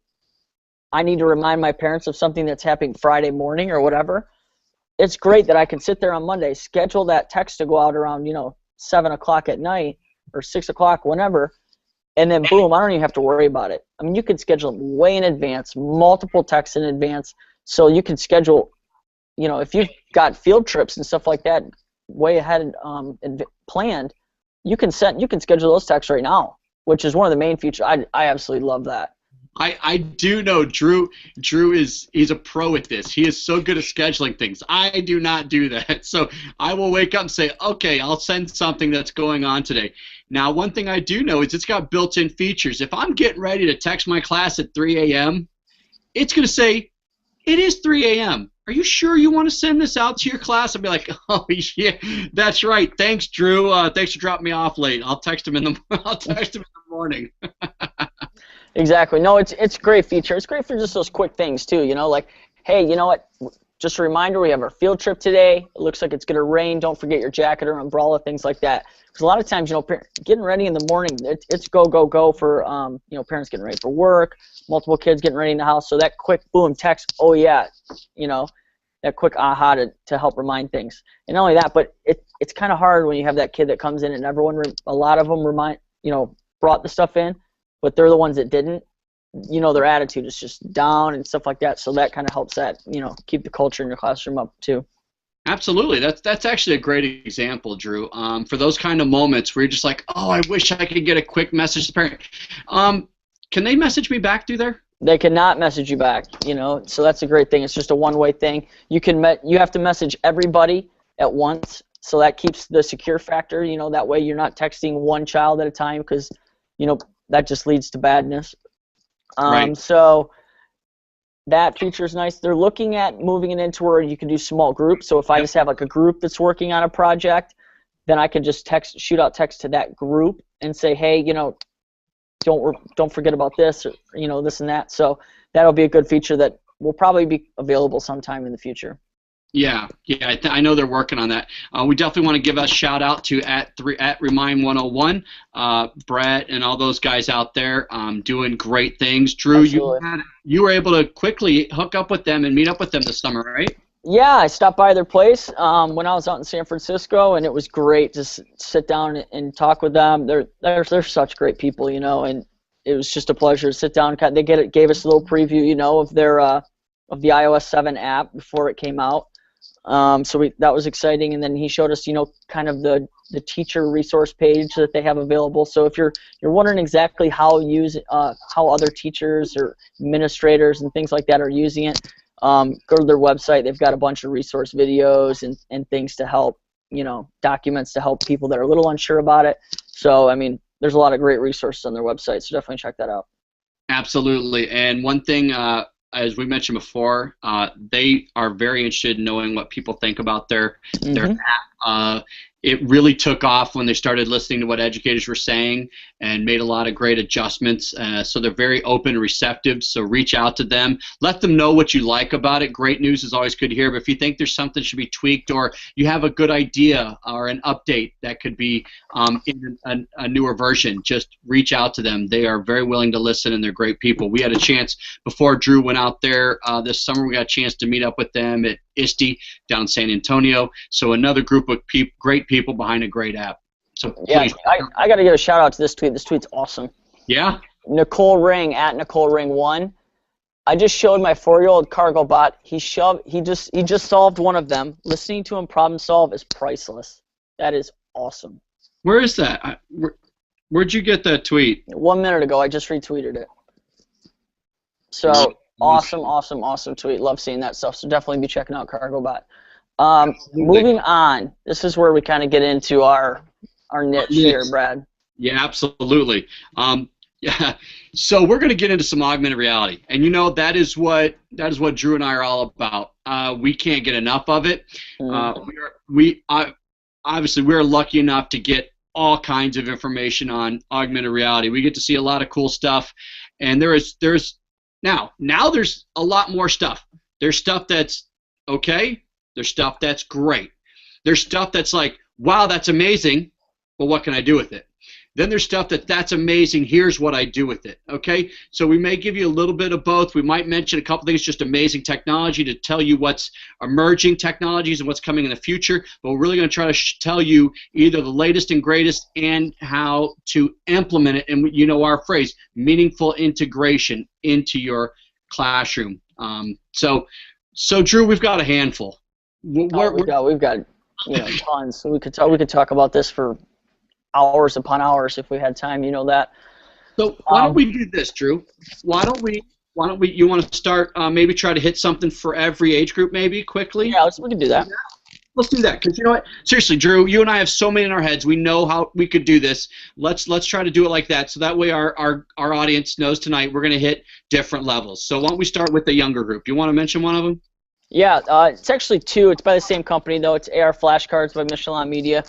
I need to remind my parents of something that's happening Friday morning or whatever, it's great that I can sit there on Monday, schedule that text to go out around, 7 o'clock at night or 6 o'clock, whenever, and then boom, I don't even have to worry about it. I mean, you can schedule them way in advance, multiple texts in advance, so you can schedule, if you've got field trips and stuff like that way ahead planned, you can schedule those texts right now, which is one of the main features. I absolutely love that. I do know Drew he's a pro at this. He is so good at scheduling things. I do not do that. So I will wake up and say, okay, I'll send something that's going on today. Now, one thing I do know is it's got built-in features. If I'm getting ready to text my class at 3 a.m., it's going to say, it is 3 a.m. Are you sure you want to send this out to your class? I'll be like, oh, yeah, that's right. Thanks, Drew. Thanks for dropping me off late. I'll text him in the morning. Exactly. No, it's a great feature. It's great for just those quick things too. Like, hey, you know what? Just a reminder, we have our field trip today. It looks like it's going to rain. Don't forget your jacket or umbrella, things like that. Because a lot of times, getting ready in the morning, it's go, go, go for, parents getting ready for work, multiple kids getting ready in the house. So that quick boom text, oh yeah, that quick aha to help remind things. And not only that, but it's kind of hard when you have that kid that comes in and a lot of them brought the stuff in, but they're the ones that didn't. Their attitude is just down and stuff like that. So that kind of helps that, keep the culture in your classroom up too. Absolutely. That's actually a great example, Drew. For those kind of moments where you're just like, oh, I wish I could get a quick message to the parent. Can they message me back through there? They cannot message you back, so that's a great thing. It's just a one-way thing. You have to message everybody at once, so that keeps the secure factor, that way you're not texting one child at a time because, that just leads to badness. Right. So that feature is nice. They're looking at moving it into where you can do small groups. So if I just have like a group that's working on a project, then I can just shoot out text to that group and say, hey, don't forget about this, or this and that. So that'll be a good feature that will probably be available sometime in the future. Yeah, I know they're working on that. We definitely want to give a shout out to at Remind 101, Brett and all those guys out there doing great things. Drew, you were able to quickly hook up with them and meet up with them this summer, right? Yeah, I stopped by their place when I was out in San Francisco, and it was great to sit down and talk with them. They're such great people, and it was just a pleasure to sit down. They gave us a little preview, of their of the iOS 7 app before it came out. So that was exciting, and then he showed us, kind of the teacher resource page that they have available. So if you're wondering exactly how other teachers or administrators and things like that are using it, go to their website. They've got a bunch of resource videos and things to help, documents to help people that are a little unsure about it. So, I mean, there's a lot of great resources on their website, so definitely check that out. Absolutely. And one thing, as we mentioned before, they are very interested in knowing what people think about their app. It really took off when they started listening to what educators were saying and made a lot of great adjustments. So they're very open and receptive, so reach out to them. Let them know what you like about it. Great news is always good to hear, but if you think there's something that should be tweaked or you have a good idea or an update that could be in a newer version, just reach out to them. They are very willing to listen, and they're great people. We had a chance, before Drew went out there this summer, we got a chance to meet up with them at ISTE down in San Antonio. So another group of great people behind a great app. So please. Yeah, I got to give a shout out to this tweet. This tweet's awesome. Yeah? Nicole Ring at Nicole Ring 1. I just showed my 4-year-old cargo bot. He just solved one of them. Listening to him problem solve is priceless. That is awesome. Where is that? Where'd you get that tweet? 1 minute ago. I just retweeted it. So awesome tweet. Love seeing that stuff. So definitely be checking out CargoBot. Moving on. This is where we kind of get into our niche here, Brad. Yeah, absolutely. Yeah. So we're going to get into some augmented reality, and that is what Drew and I are all about. We can't get enough of it. Obviously we're lucky enough to get all kinds of information on augmented reality. We get to see a lot of cool stuff, and there's now there's a lot more stuff. There's stuff that's okay. There's stuff that's great. There's stuff that's like, wow, that's amazing, but what can I do with it? Then there's stuff that's amazing, here's what I do with it, okay? So we may give you a little bit of both. We might mention a couple things, just amazing technology to tell you what's emerging technologies and what's coming in the future, but we're really going to try to tell you either the latest and greatest and how to implement it, and our phrase, meaningful integration into your classroom. So Drew, we've got a handful. We've got tons. We could talk about this for hours upon hours if we had time, that. So why don't we do this, Drew? Why don't we? You want to start? Maybe try to hit something for every age group, maybe quickly. Yeah, we can do that. Let's do that, because you know what? Seriously, Drew, you and I have so many in our heads. We know how we could do this. Let's try to do it like that, so that way our audience knows tonight we're going to hit different levels. So why don't we start with the younger group? You want to mention one of them? Yeah, it's actually two. It's by the same company though. It's AR Flashcards by Michelin Media.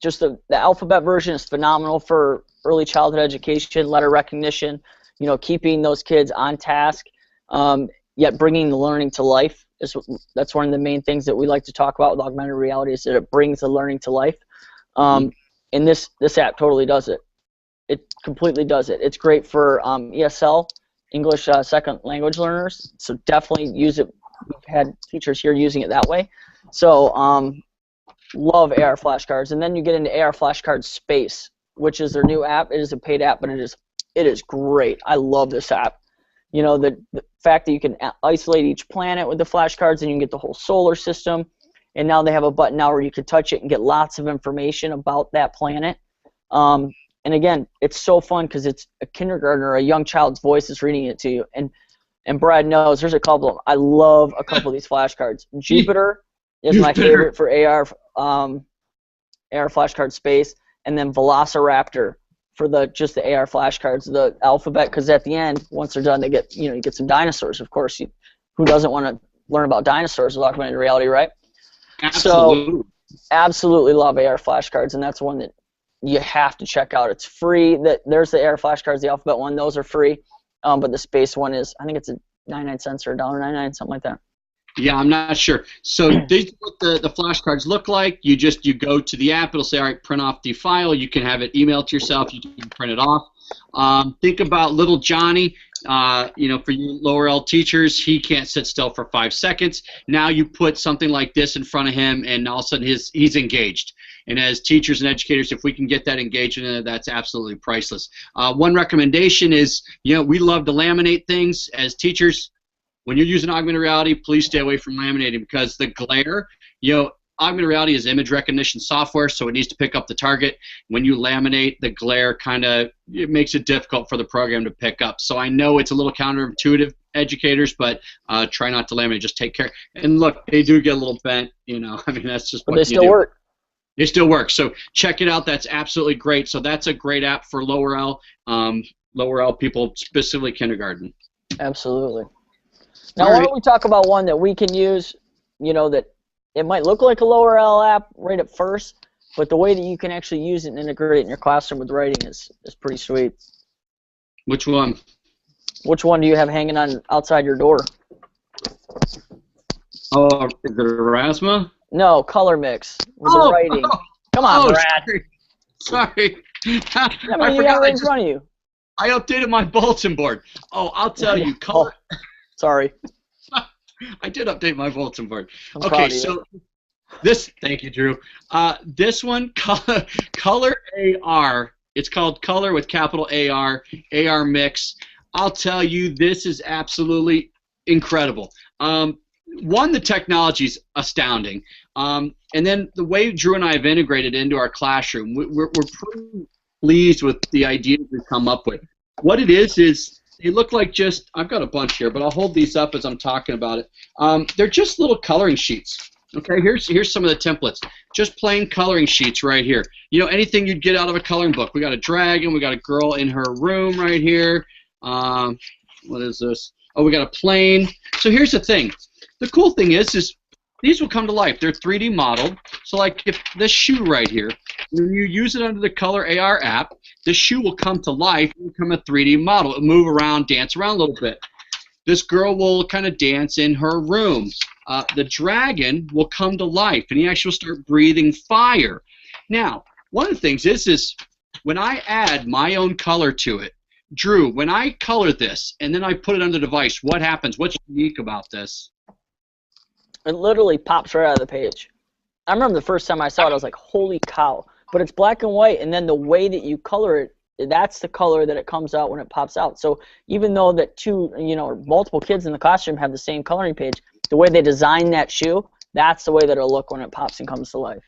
Just the alphabet version is phenomenal for early childhood education, letter recognition, keeping those kids on task, yet bringing the learning to life. That's one of the main things that we like to talk about with augmented reality, is that it brings the learning to life. And this app totally does it. It completely does it. It's great for ESL, English second language learners, so definitely use it. We've had teachers here using it that way. So love AR flashcards. And then you get into AR Flashcard Space, which is their new app. It is a paid app, but it is great. I love this app. The fact that you can isolate each planet with the flashcards, and you can get the whole solar system. And now they have a button now where you can touch it and get lots of information about that planet. And again, it's so fun because it's a kindergartner, a young child's voice is reading it to you. And Brad knows there's a couple of them. I love a couple of these flashcards. Jupiter is my favorite for AR Flashcard Space, and then Velociraptor for just the AR flashcards, the alphabet, because at the end, once they're done, they get you get some dinosaurs. Of course, who doesn't want to learn about dinosaurs with augmented reality, right? Absolutely. So, absolutely love AR flashcards, and that's one that you have to check out. It's free. There's the AR flashcards, the alphabet one; those are free. But the space one is, I think it's 99 cents or $1.99, something like that. Yeah, I'm not sure. So this is what the flashcards look like. You go to the app. It'll say, all right, print off the file. You can have it emailed to yourself. You can print it off. Think about little Johnny. For you lower L teachers, he can't sit still for 5 seconds. Now you put something like this in front of him, and all of a sudden he's engaged. And as teachers and educators, if we can get that engagement, that's absolutely priceless. One recommendation is, we love to laminate things as teachers. When you're using augmented reality, please stay away from laminating, because the glare, augmented reality is image recognition software, so it needs to pick up the target. When you laminate, the glare it makes it difficult for the program to pick up. So I know it's a little counterintuitive, educators, but try not to laminate. Just take care. And look, they do get a little bent, that's just what they still work. They still work. So check it out. That's absolutely great. So that's a great app for lower L people, specifically kindergarten. Absolutely. Now, why don't we talk about one that we can use, that it might look like a lower L app right at first, but the way that you can actually use it and integrate it in your classroom with writing is pretty sweet. Which one? Which one do you have hanging on outside your door? Oh, is it Erasma? No, Color Mix with the writing. Come on, Brad. Sorry. You got it in front of you. I updated my bulletin board. Oh, I'll tell you. Color. Oh, sorry. I did update my bulletin board. Okay, so thank you, Drew. This one, Color AR. It's called Color with capital AR Mix. I'll tell you, this is absolutely incredible. One, the technology's astounding. And then the way Drew and I have integrated into our classroom, we're pretty pleased with the ideas we've come up with. What it is they look like I've got a bunch here, but I'll hold these up as I'm talking about it. They're just little coloring sheets, Okay, here's some of the templates. Just plain coloring sheets right here. You know, anything you'd get out of a coloring book. We got a dragon. We got a girl in her room right here. What is this? Oh, we got a plane. So here's the thing. The cool thing is these will come to life. They're 3D modeled. So like if this shoe right here, when you use it under the Color AR app, this shoe will come to life and become a 3D model. It'll move around, dance around a little bit. This girl will kind of dance in her room. The dragon will come to life, and he actually will start breathing fire. Now, one of the things is when I add my own color to it, Drew, when I color this and then I put it on the device, what happens? What's unique about this? It literally pops right out of the page. I remember the first time I saw it, I was like, holy cow. But it's black and white, and then the way that you color it, that's the color that it comes out when it pops out. So even though that multiple kids in the classroom have the same coloring page, the way they design that shoe, that's the way that it'll look when it pops and comes to life.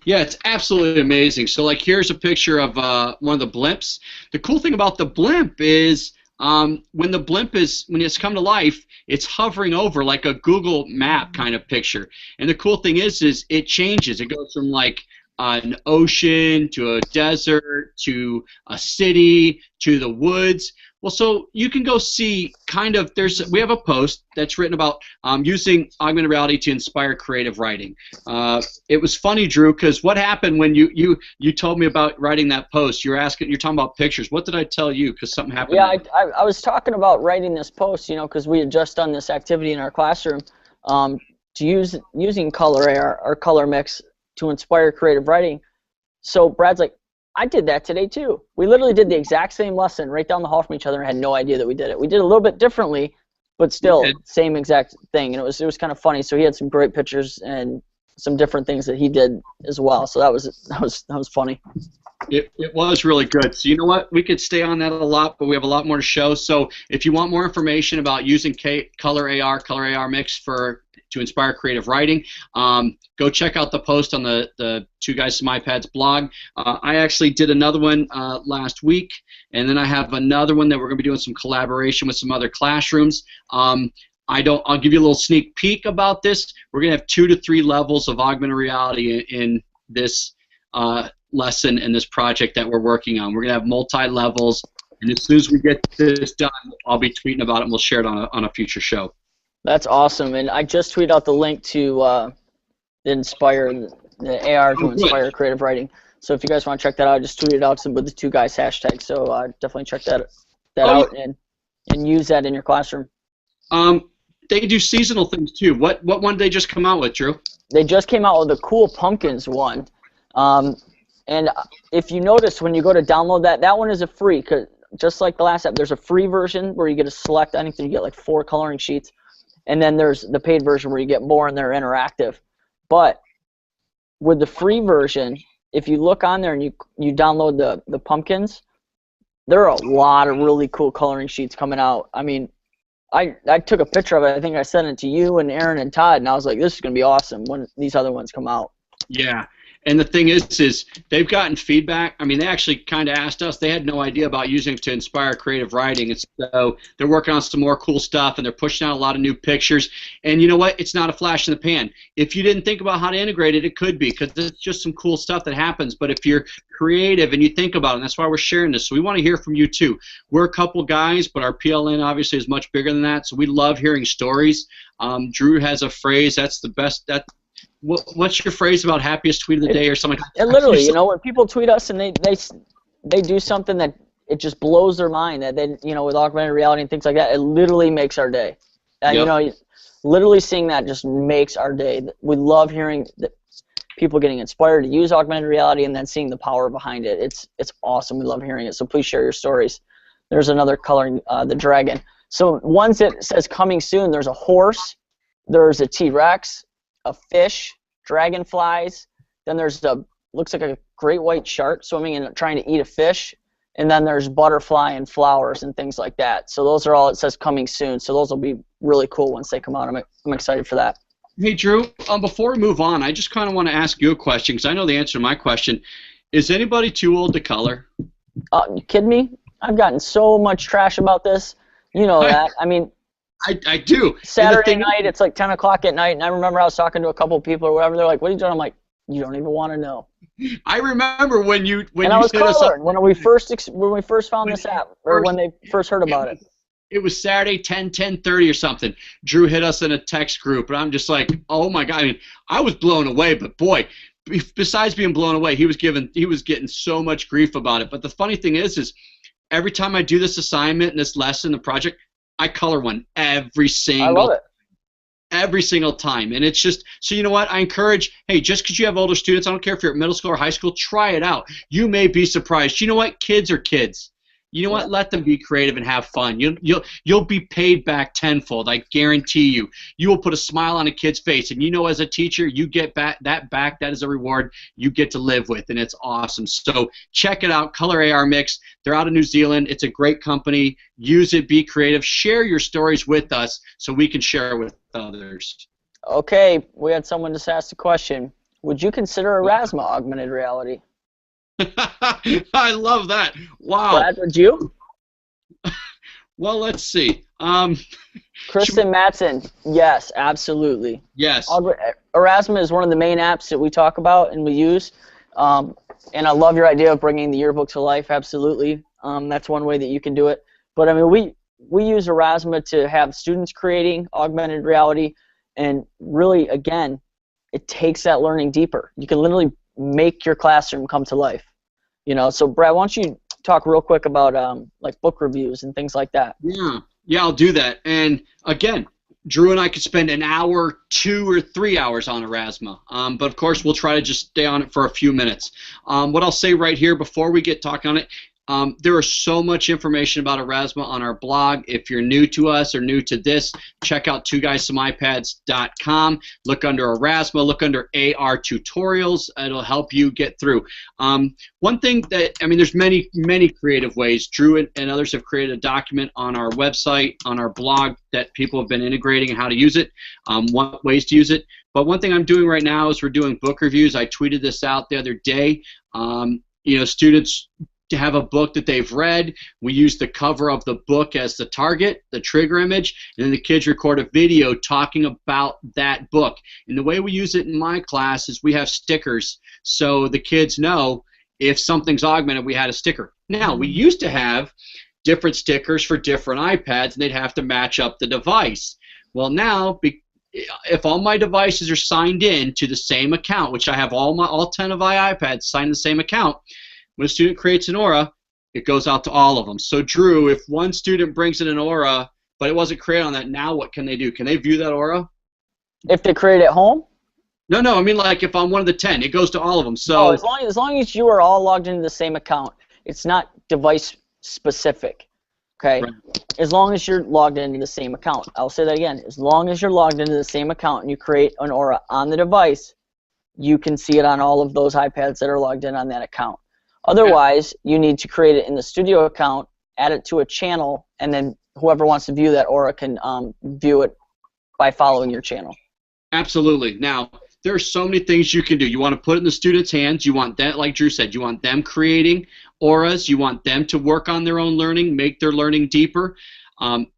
Yeah, it's absolutely amazing. So like here's a picture of one of the blimps. The cool thing about the blimp is when it's come to life, it's hovering over like a Google map kind of picture. And the cool thing is it changes. It goes from like an ocean to a desert to a city to the woods. Well, so you can go see we have a post that's written about using augmented reality to inspire creative writing. It was funny, Drew, because what happened when you told me about writing that post? You're talking about pictures. What did I tell you? Because something happened. Yeah, I was talking about writing this post, because we had just done this activity in our classroom using Color AR or Color Mix to inspire creative writing. So Brad's like, I did that today too. We literally did the exact same lesson right down the hall from each other and had no idea that we did it. We did it a little bit differently, but still same exact thing. And it was kind of funny. So he had some great pictures and some different things that he did as well. So that was funny. It was really good. So you know what? We could stay on that a lot, but we have a lot more to show. So if you want more information about using Color AR Mix to inspire creative writing, go check out the post on the Two Guys Some iPads blog. I actually did another one last week, and then I have another one that we're going to be doing some collaboration with some other classrooms. I'll give you a little sneak peek about this. We're going to have 2 to 3 levels of augmented reality in this lesson and this project that we're working on. We're going to have multi-levels, and as soon as we get this done, I'll be tweeting about it, and we'll share it on a future show. That's awesome, and I just tweeted out the link to the AR to inspire creative writing. So if you guys want to check that out, I just tweeted out with the Two Guys hashtag. So definitely check that out and use that in your classroom. They do seasonal things too. What one did they just come out with, Drew? They just came out with the Cool Pumpkins one. And if you notice when you go to download that one is a free, cause just like the last app, there's a free version where you get to select, I think you get like 4 coloring sheets, and then there's the paid version where you get more and they're interactive. But with the free version, if you look on there and you download the pumpkins, there are a lot of really cool coloring sheets coming out. I mean, I took a picture of it. I think I sent it to you and Aaron and Todd, and I was like, this is going to be awesome when these other ones come out. Yeah. And the thing is they've gotten feedback. I mean, they actually kind of asked us. They had no idea about using it to inspire creative writing. And so they're working on some more cool stuff, and they're pushing out a lot of new pictures. And you know what? It's not a flash in the pan. If you didn't think about how to integrate it, it could be, because it's just some cool stuff that happens. But if you're creative and you think about it, and that's why we're sharing this. So we want to hear from you, too. We're a couple guys, but our PLN obviously is much bigger than that. So we love hearing stories. Drew has a phrase. That's the best. What's your phrase about happiest tweet of the day or something? And literally, when people tweet us and they do something that it just blows their mind, that they, with augmented reality and things like that, it literally makes our day. Yep. Literally seeing that just makes our day. We love hearing that people getting inspired to use augmented reality and then seeing the power behind it. It's awesome. We love hearing it. So please share your stories. There's another coloring, the dragon. So ones that says coming soon, there's a horse, there's a T-Rex, a fish, dragonflies, then there's looks like a great white shark swimming and trying to eat a fish, and then there's butterfly and flowers and things like that. So those are all, it says coming soon, so those will be really cool once they come out. I'm excited for that. Hey Drew, before we move on, I just kind of want to ask you a question, because I know the answer to my question. Is anybody too old to color? You kidding me? I've gotten so much trash about this. You know that. I mean, I do. Saturday night, it's like 10 o'clock at night, and I remember I was talking to a couple of people or whatever. They're like, "What are you doing?" I'm like, "You don't even want to know." I remember when you and I was colored when we first found this app, or when they first heard about it. It was Saturday, 10:30 or something. Drew hit us in a text group, and I'm just like, oh my God. I mean, I was blown away, but boy, besides being blown away, he was getting so much grief about it. But the funny thing is every time I do this assignment and this lesson, the project, I color one every single time. And it's just, so you know what, I encourage, hey, just because you have older students, I don't care if you're at middle school or high school, try it out. You may be surprised. You know what, kids are kids. You know what? Let them be creative and have fun. You'll be paid back tenfold. I guarantee you. You will put a smile on a kid's face, and you know, as a teacher, you get back. That is a reward you get to live with, and it's awesome. So check it out, Color AR Mix. They're out of New Zealand. It's a great company. Use it. Be creative. Share your stories with us so we can share with others. Okay, we had someone just ask the question: would you consider Aurasma augmented reality? I love that. Wow. Brad, would you? Well, let's see. Kristen Matson, yes, absolutely. Yes. Aurasma is one of the main apps that we talk about and we use. And I love your idea of bringing the yearbook to life, absolutely. That's one way that you can do it. But, I mean, we use Aurasma to have students creating augmented reality. And really, again, it takes that learning deeper. You can literally make your classroom come to life, you know. So Brad, why don't you talk real quick about like book reviews and things like that? Yeah, I'll do that. And again, Drew and I could spend an hour, 2 or 3 hours on Aurasma, but of course we'll try to just stay on it for a few minutes. What I'll say right here before we get talking on it, there is so much information about Aurasma on our blog. If you're new to us or new to this, check out twoguysomeIPads.com. Look under Aurasma, look under AR tutorials. It'll help you get through. One thing that, I mean, there's many, many creative ways. Drew and others have created a document on our website, on our blog, that people have been integrating and how to use it, ways to use it. But one thing I'm doing right now is we're doing book reviews. I tweeted this out the other day. You know, students to have a book that they've read. We use the cover of the book as the target, the trigger image, and then the kids record a video talking about that book. And the way we use it in my class is we have stickers, so the kids know if something's augmented, we had a sticker. Now, we used to have different stickers for different iPads, and they'd have to match up the device. Well, now, if all my devices are signed in to the same account, which I have all 10 of my iPads signed in the same account, when a student creates an aura, it goes out to all of them. So, Drew, if one student brings in an aura, but it wasn't created on that, now what can they do? Can they view that aura? If they create it at home? No, I mean, like, if I'm one of the 10, it goes to all of them. So, as long as you are all logged into the same account, it's not device specific. Okay? Right. As long as you're logged into the same account. I'll say that again. As long as you're logged into the same account and you create an aura on the device, you can see it on all of those iPads that are logged in on that account. Otherwise, you need to create it in the studio account, add it to a channel, and then whoever wants to view that aura can view it by following your channel. Absolutely. Now, there are so many things you can do. You want to put it in the students' hands. You want that, like Drew said, you want them creating auras. You want them to work on their own learning, make their learning deeper.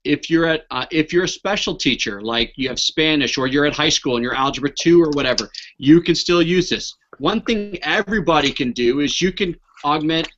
If you're a special teacher, like you have Spanish, or you're at high school and you're Algebra 2 or whatever, you can still use this. One thing everybody can do is you can augment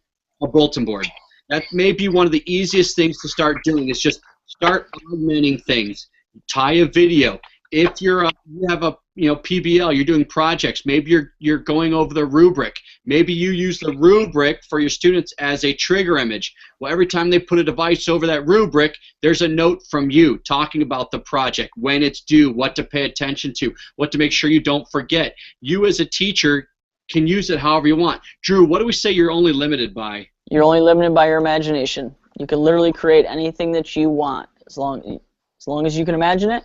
a bulletin board. That may be one of the easiest things to start doing, is just start augmenting things. Tie a video. If you have a PBL, you're doing projects, maybe you're going over the rubric. Maybe you use the rubric for your students as a trigger image. Well, every time they put a device over that rubric, there's a note from you talking about the project, when it's due, what to pay attention to, what to make sure you don't forget. You as a teacher can use it however you want. Drew, what do we say you're only limited by? You're only limited by your imagination. You can literally create anything that you want. As long as you can imagine it,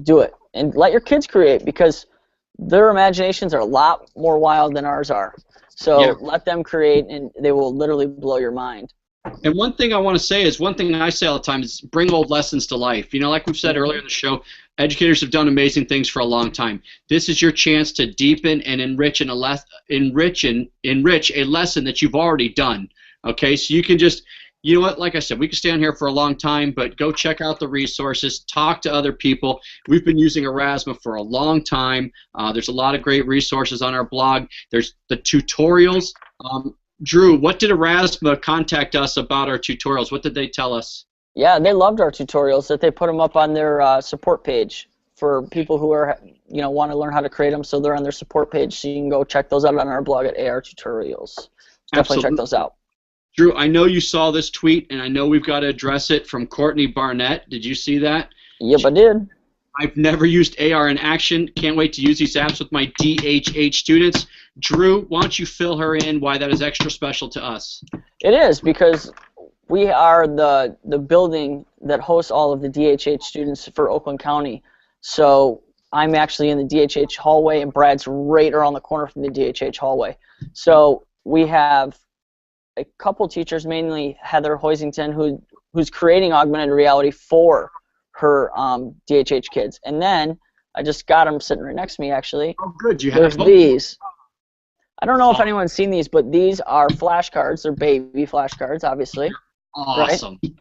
do it. And let your kids create, because their imaginations are a lot more wild than ours are. So let them create, and they will literally blow your mind. And one thing I want to say is, one thing I say all the time is bring old lessons to life. You know, like we've said earlier in the show, educators have done amazing things for a long time. This is your chance to deepen and enrich a lesson that you've already done. Okay, so you can just you know what? Like I said, we could stay on here for a long time, but go check out the resources, talk to other people. We've been using Erasmus for a long time. There's a lot of great resources on our blog. There's the tutorials. Drew, what did Erasmus contact us about our tutorials? What did they tell us? Yeah, they loved our tutorials, that they put them up on their support page for people who are, want to learn how to create them. So they're on their support page, so you can go check those out on our blog at AR Tutorials. Definitely check those out. Drew, I know you saw this tweet, and I know we've got to address it, from Courtney Barnett. Did you see that? Yep, I did. I've never used AR in action. Can't wait to use these apps with my DHH students. Drew, why don't you fill her in why that is extra special to us? It is, because we are the building that hosts all of the DHH students for Oakland County. So I'm actually in the DHH hallway, and Brad's right around the corner from the DHH hallway. So we have a couple teachers, mainly Heather Hoisington, who's creating augmented reality for her DHH kids. And then I just got them sitting right next to me, actually. Oh, good. You There's have these. I don't know if anyone's seen these, but these are flashcards. They're baby flashcards, obviously. Awesome. Right?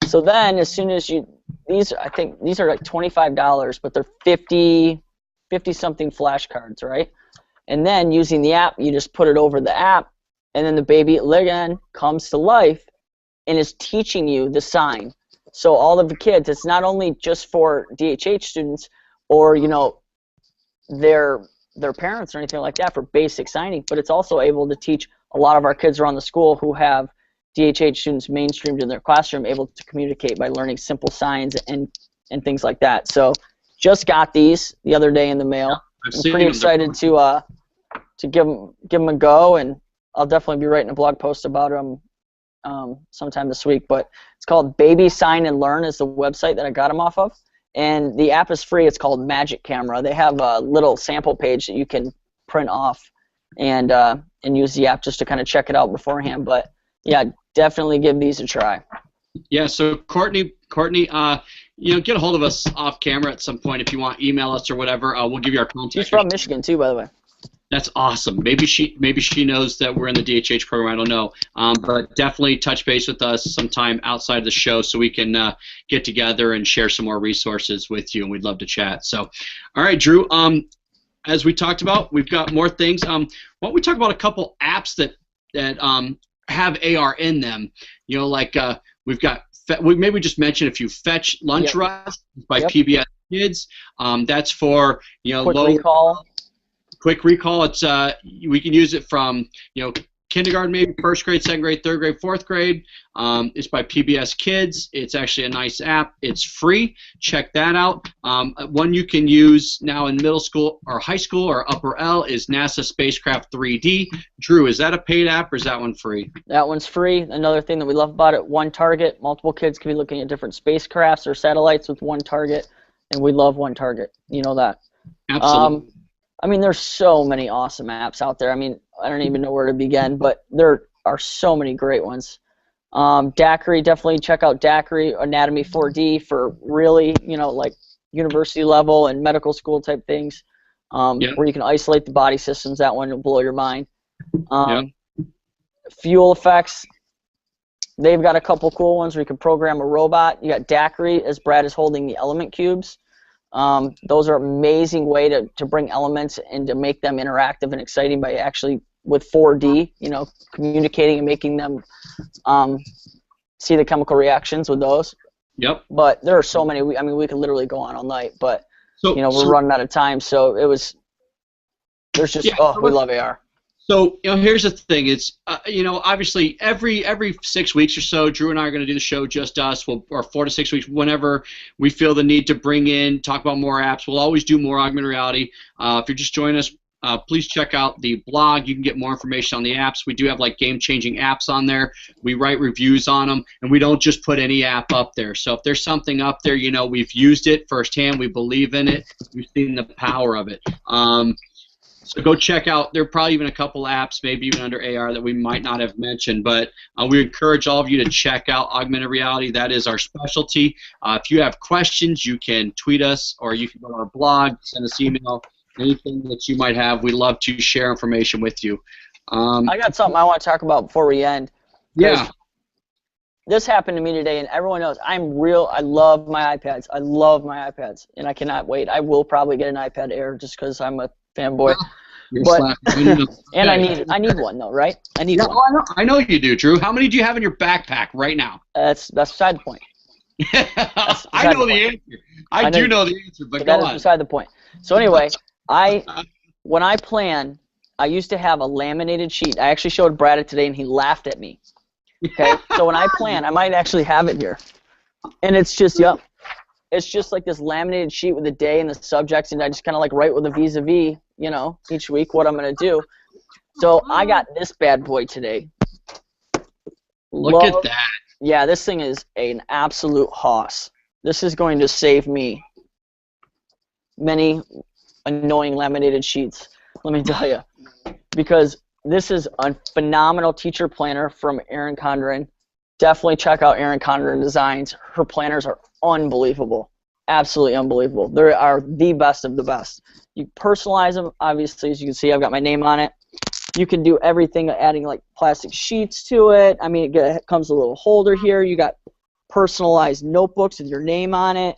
So then, as soon as I think these are like $25, but they're 50-something flashcards, right? And then using the app, you just put it over the app, and then the baby again comes to life and is teaching you the sign. So all of the kids, it's not only just for DHH students or their parents or anything like that for basic signing, but it's also able to teach a lot of our kids around the school who have DHH students mainstreamed in their classroom, able to communicate by learning simple signs and things like that. So just got these the other day in the mail. I'm pretty excited to give them a go, and I'll definitely be writing a blog post about them sometime this week. But it's called Baby Sign and Learn is the website that I got them off of, and the app is free. It's called Magic Camera. They have a little sample page that you can print off and use the app just to kind of check it out beforehand. But yeah, definitely give these a try. Yeah, so Courtney, get a hold of us off camera at some point if you want. Email us or whatever. We'll give you our contact. She's from Michigan too, by the way. That's awesome. Maybe she knows that we're in the DHH program. I don't know, but definitely touch base with us sometime outside of the show so we can get together and share some more resources with you, and we'd love to chat. So, all right, Drew. As we talked about, we've got more things. Why don't we talk about a couple apps that have AR in them? We've got. Maybe we just mention a few. Fetch Lunch Rush by PBS Kids. That's for Quick recall. It's we can use it from kindergarten, maybe first grade, second grade, third grade, fourth grade. It's by PBS Kids. It's actually a nice app. It's free. Check that out. One you can use now in middle school or high school or upper L is NASA Spacecraft 3D. Drew, is that a paid app or is that one free? That one's free. Another thing that we love about it, one target. Multiple kids can be looking at different spacecrafts or satellites with one target, and we love one target. You know that. Absolutely. There's so many awesome apps out there. I don't even know where to begin, but there are so many great ones. DAQRI, definitely check out DAQRI, Anatomy 4D for really, like university level and medical school type things, where you can isolate the body systems. That one will blow your mind. Fuel Effects, they've got a couple cool ones where you can program a robot. You got DAQRI, as Brad is holding the element cubes. Those are amazing way to bring elements and to make them interactive and exciting by actually with 4D, communicating and making them see the chemical reactions with those. Yep. But there are so many. We could literally go on all night, but we're running out of time. So we love AR. So here's the thing. It's obviously every 6 weeks or so, Drew and I are going to do the show just us. Or 4 to 6 weeks, whenever we feel the need to talk about more apps. We'll always do more augmented reality. If you're just joining us, please check out the blog. You can get more information on the apps. We do have game-changing apps on there. We write reviews on them, and we don't just put any app up there. So if there's something up there, we've used it firsthand. We believe in it. We've seen the power of it. So go check out. There are probably even a couple apps, maybe even under AR, that we might not have mentioned. But we encourage all of you to check out augmented reality. That is our specialty. If you have questions, you can tweet us or you can go to our blog, send us email, anything that you might have. We love to share information with you. I got something I want to talk about before we end. Yeah. this happened to me today, and everyone knows I love my iPads. I love my iPads, and I cannot wait. I will probably get an iPad Air just because I'm a fanboy. But and I need one though, right? I need one. I know you do, Drew. How many do you have in your backpack right now? That's beside the point. I know the answer. I do know the answer, but go on. That is beside the point. So anyway, when I plan, I used to have a laminated sheet. I actually showed Brad it today, and he laughed at me. Okay, so when I plan, I might actually have it here, and it's just it's just like this laminated sheet with the day and the subjects, and I just kind of like write with a vis-a-vis, you know, each week what I'm gonna do. So I got this bad boy today. Look at that. Yeah, this thing is an absolute hoss. This is going to save me many annoying laminated sheets, let me tell you, because this is a phenomenal teacher planner from Erin Condren. Definitely check out Erin Condren Designs. Her planners are unbelievable, absolutely unbelievable. They are the best of the best. You personalize them, obviously, as you can see, I've got my name on it. You can do everything, adding like plastic sheets to it. I mean, it comes with a little holder here. You got personalized notebooks with your name on it.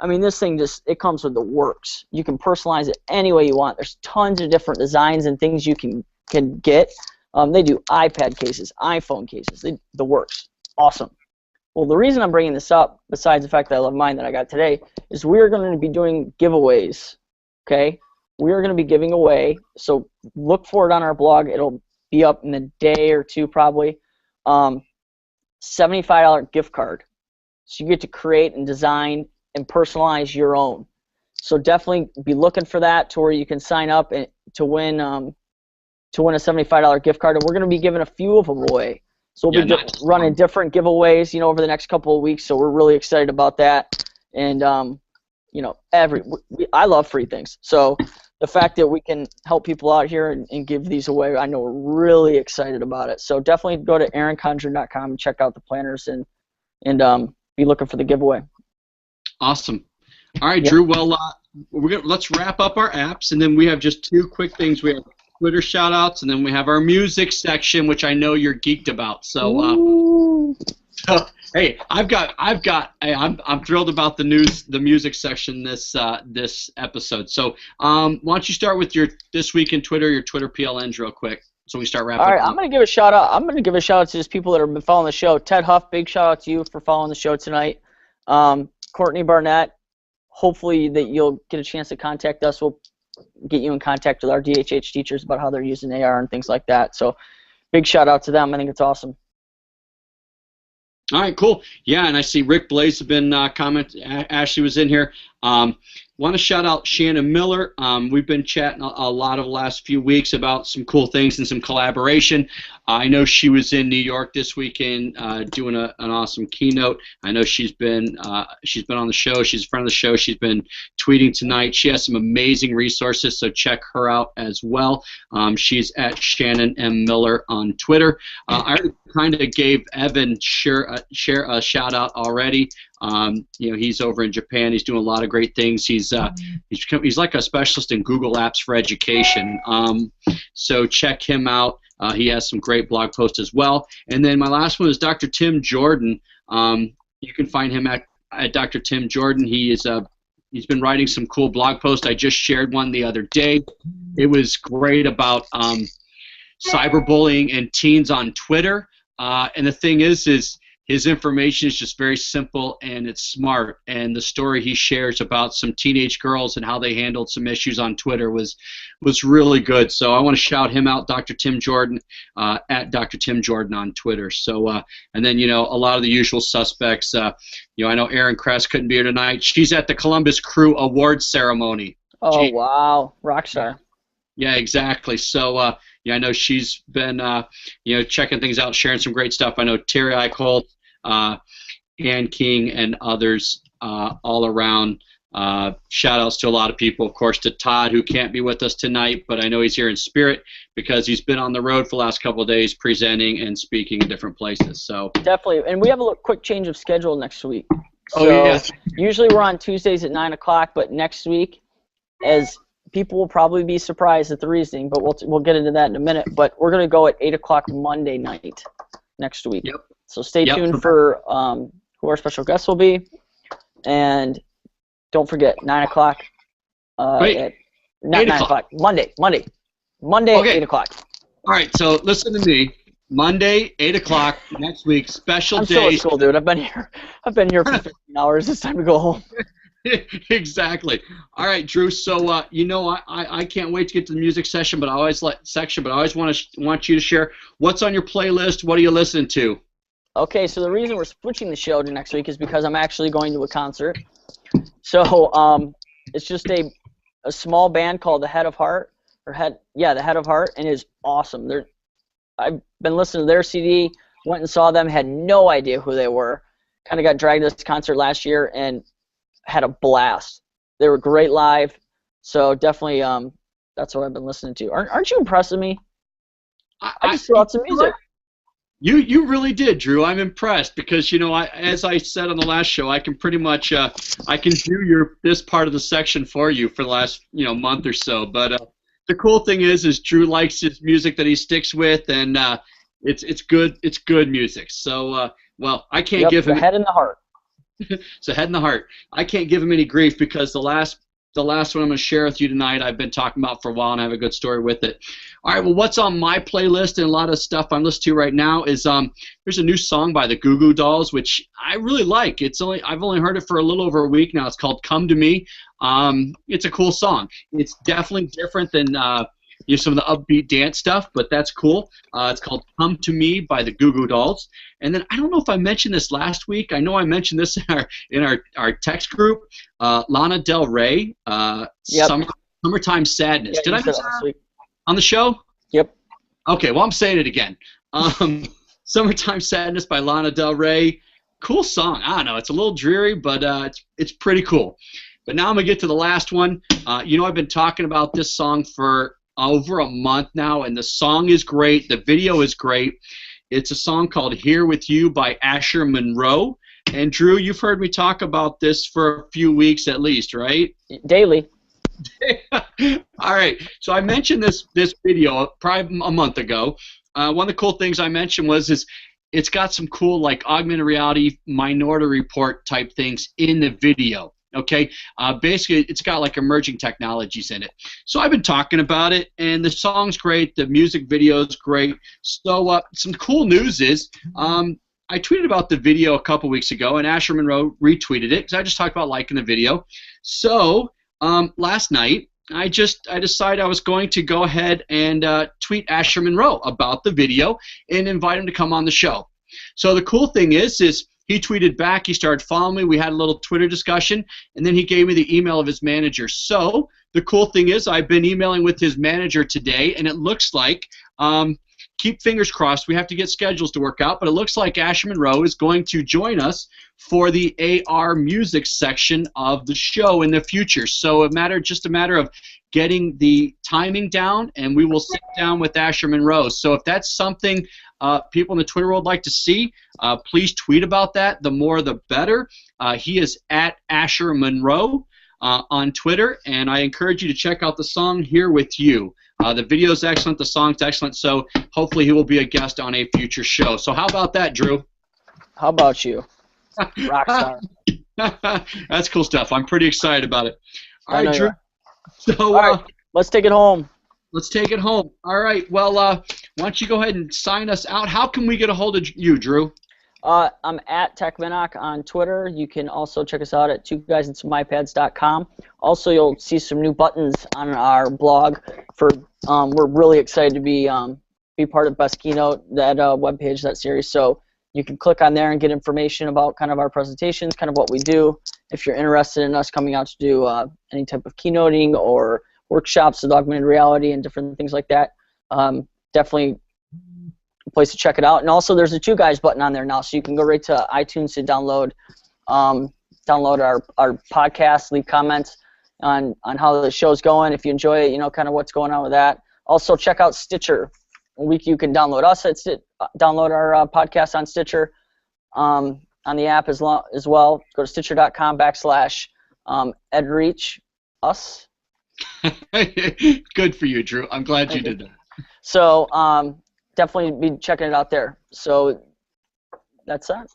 I mean, this thing it comes with the works. You can personalize it any way you want. There's tons of different designs and things you can get. They do iPad cases, iPhone cases, the works. Awesome. Well, the reason I'm bringing this up, besides the fact that I love mine that I got today, is we're going to be doing giveaways, okay? We are going to be giving away, so look for it on our blog. It'll be up in a day or two probably. $75 gift card. So you get to create and design and personalize your own. So definitely be looking for that to where you can sign up and to win a $75 gift card. And we're going to be giving a few of them away. So we'll be running different giveaways, you know, over the next couple of weeks. So we're really excited about that. And you know, I love free things. So the fact that we can help people out here and give these away, I know we're really excited about it. So definitely go to erincondren.com and check out the planners and be looking for the giveaway. Awesome. All right, Drew. Well, let's wrap up our apps, and then we have just two quick things. We have Twitter shout-outs, and then we have our music section, which I know you're geeked about. So, hey, I'm thrilled about the music section this episode. So, why don't you start with your This Week in Twitter, your Twitter PLNs real quick, so we start wrapping up. All right, I'm gonna give a shout out. I'm gonna give a shout out to just people that have been following the show. Ted Huff, big shout out to you for following the show tonight. Courtney Barnett, hopefully that you'll get a chance to contact us. We'll get you in contact with our DHH teachers about how they're using AR and things like that. So, big shout out to them. I think it's awesome. All right, cool. Yeah, and I see Rick Blaze have been commenting. Ashley was in here. Want to shout out Shannon Miller. We've been chatting a lot of the last few weeks about some cool things and some collaboration. I know she was in New York this weekend doing an awesome keynote. I know she's been on the show. She's a friend of the show. She's been tweeting tonight. She has some amazing resources, so check her out as well. She's at Shannon M. Miller on Twitter. I kind of gave Evan share a shout out already. You know, he's over in Japan. He's doing a lot of great things. He's like a specialist in Google Apps for education. So check him out. He has some great blog posts as well. And then my last one is Dr. Tim Jordan. You can find him at Dr. Tim Jordan. He's been writing some cool blog posts. I just shared one the other day. It was great about cyberbullying and teens on Twitter. And the thing is his information is just very simple and it's smart. And the story he shares about some teenage girls and how they handled some issues on Twitter was really good. So I want to shout him out, Dr. Tim Jordan, at Dr. Tim Jordan on Twitter. So and then, you know, a lot of the usual suspects. You know, I know Erin Kress couldn't be here tonight. She's at the Columbus Crew Awards ceremony. Oh, wow. Rockstar. Yeah, exactly. So, yeah, I know she's been, you know, checking things out, sharing some great stuff. I know Terry Eichholt, Ann King, and others all around. Shout-outs to a lot of people. Of course, to Todd, who can't be with us tonight, but I know he's here in spirit because he's been on the road for the last couple of days presenting and speaking in different places. So definitely. And we have a quick change of schedule next week. Oh, yes. Usually we're on Tuesdays at 9 o'clock, but next week, as people will probably be surprised at the reasoning, but we'll get into that in a minute. But we're going to go at 8 o'clock Monday night next week. Yep. So stay tuned for who our special guests will be. And don't forget, 9 o'clock. Not 8 9 o'clock. Monday, okay. At 8 o'clock. All right, so listen to me. Monday, 8 o'clock next week, special I'm day. still at school, dude. I've been here for 15 hours. It's time to go home. Exactly. All right, Drew. So I can't wait to get to the music session, but I always want you to share what's on your playlist. What are you listening to? Okay, so the reason we're switching the show to next week is because I'm actually going to a concert. So it's just a small band called The Head of Heart, The Head of Heart, and it's awesome. I've been listening to their CD, went and saw them, had no idea who they were. Kind of got dragged to this concert last year and had a blast. They were great live, so definitely that's what I've been listening to. Aren't you impressed with me? I just threw out some music. You really did, Drew. I'm impressed because as I said on the last show, I can pretty much I can do this part of the section for you for the last month or so. But the cool thing is Drew likes his music that he sticks with, and it's good music. So I can't give him the head and the heart. So Head and the Heart. I can't give him any grief because the last one I'm going to share with you tonight I've been talking about for a while and I have a good story with it. All right, well, what's on my playlist and a lot of stuff I'm listening to right now is there's a new song by the Goo Goo Dolls, which I really like. I've only heard it for a little over a week now. It's called Come to Me. It's a cool song. It's definitely different than some of the upbeat dance stuff, but that's cool. It's called Come to Me by the Goo Goo Dolls. And then I don't know if I mentioned this last week. I know I mentioned this in our text group. Lana Del Rey, Summertime Sadness. Yeah, Did I mention that last week on the show? Yep. Okay, well, I'm saying it again. Summertime Sadness by Lana Del Rey. Cool song. I don't know. It's a little dreary, but it's pretty cool. But now I'm going to get to the last one. I've been talking about this song for over a month now, and the song is great. The video is great. It's a song called Here With You by Asher Monroe. And Drew, you've heard me talk about this for a few weeks at least, right? Daily. All right. So I mentioned this video probably a month ago. One of the cool things I mentioned is it's got some cool like augmented reality Minority Report type things in the video. Okay, basically it's got like emerging technologies in it. So I've been talking about it, and the song's great, the music video is great. So some cool news is I tweeted about the video a couple weeks ago, and Asher Monroe retweeted it because I just talked about liking the video. So last night I decided I was going to go ahead and tweet Asher Monroe about the video and invite him to come on the show. So the cool thing is he tweeted back, he started following me, we had a little Twitter discussion, and then he gave me the email of his manager. So the cool thing is I've been emailing with his manager today, and it looks like, keep fingers crossed, we have to get schedules to work out, but it looks like Asher Monroe is going to join us for the AR music section of the show in the future. So just a matter of getting the timing down, and we will sit down with Asher Monroe. So if that's something people in the Twitter world like to see, please tweet about that. The more the better. He is at Asher Monroe on Twitter, and I encourage you to check out the song Here With You. The video is excellent, the song's excellent, so hopefully he will be a guest on a future show. So how about that, Drew? How about you? Rockstar. That's cool stuff. I'm pretty excited about it. All right, Drew. So, all right, let's take it home. Let's take it home. All right. Well, why don't you go ahead and sign us out? How can we get a hold of you, Drew? I'm at TechMinoc on Twitter. You can also check us out at twoguysandsomemypads.com. Also, you'll see some new buttons on our blog. We're really excited to be part of Best Keynote, that webpage, that series. So you can click on there and get information about kind of our presentations, kind of what we do. If you're interested in us coming out to do any type of keynoting or workshops with augmented reality and different things like that, definitely a place to check it out. And also there's a Two Guys button on there now, so you can go right to iTunes to download our podcast, leave comments on how the show's going, if you enjoy it, kind of what's going on with that. Also check out Stitcher. You can download download our podcast on Stitcher, on the app as well. Go to stitcher.com/edreach us. Good for you, Drew. I'm glad you did that. So definitely be checking it out there. So That's it.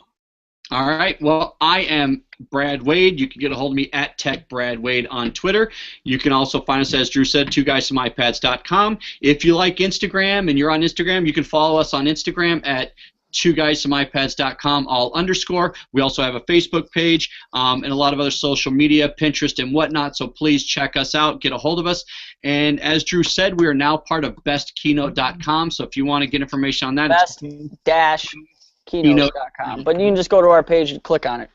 All right. Well, I am Brad Wade. You can get a hold of me at TechBradWade on Twitter. You can also find us, as Drew said, twoguysomeipads.com. If you like Instagram and you're on Instagram, you can follow us on Instagram at twoguysomeipads.com _. We also have a Facebook page and a lot of other social media, Pinterest and whatnot, so please check us out, get a hold of us. And as Drew said, we are now part of bestkeynote.com, so if you want to get information on that, best-keynote.com. But you can just go to our page and click on it.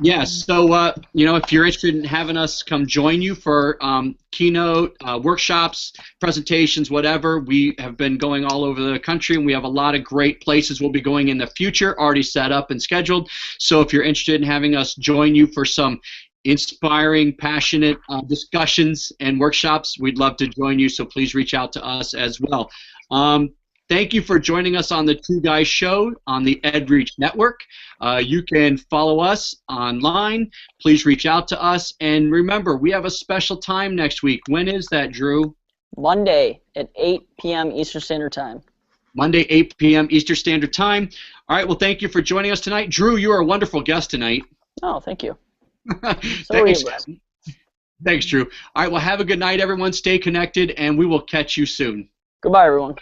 Yes, so if you're interested in having us come join you for keynote workshops, presentations, whatever, we have been going all over the country, and we have a lot of great places we'll be going in the future, already set up and scheduled. So if you're interested in having us join you for some inspiring, passionate discussions and workshops, we'd love to join you, so please reach out to us as well. Thank you for joining us on the Two Guys Show on the EdReach Network. You can follow us online. Please reach out to us. And remember, we have a special time next week. When is that, Drew? Monday at 8 p.m. Eastern Standard Time. Monday, 8 p.m. Eastern Standard Time. All right, well, thank you for joining us tonight. Drew, you are a wonderful guest tonight. Oh, thank you. Thanks. Thanks, Drew. All right, well, have a good night, everyone. Stay connected, and we will catch you soon. Goodbye, everyone.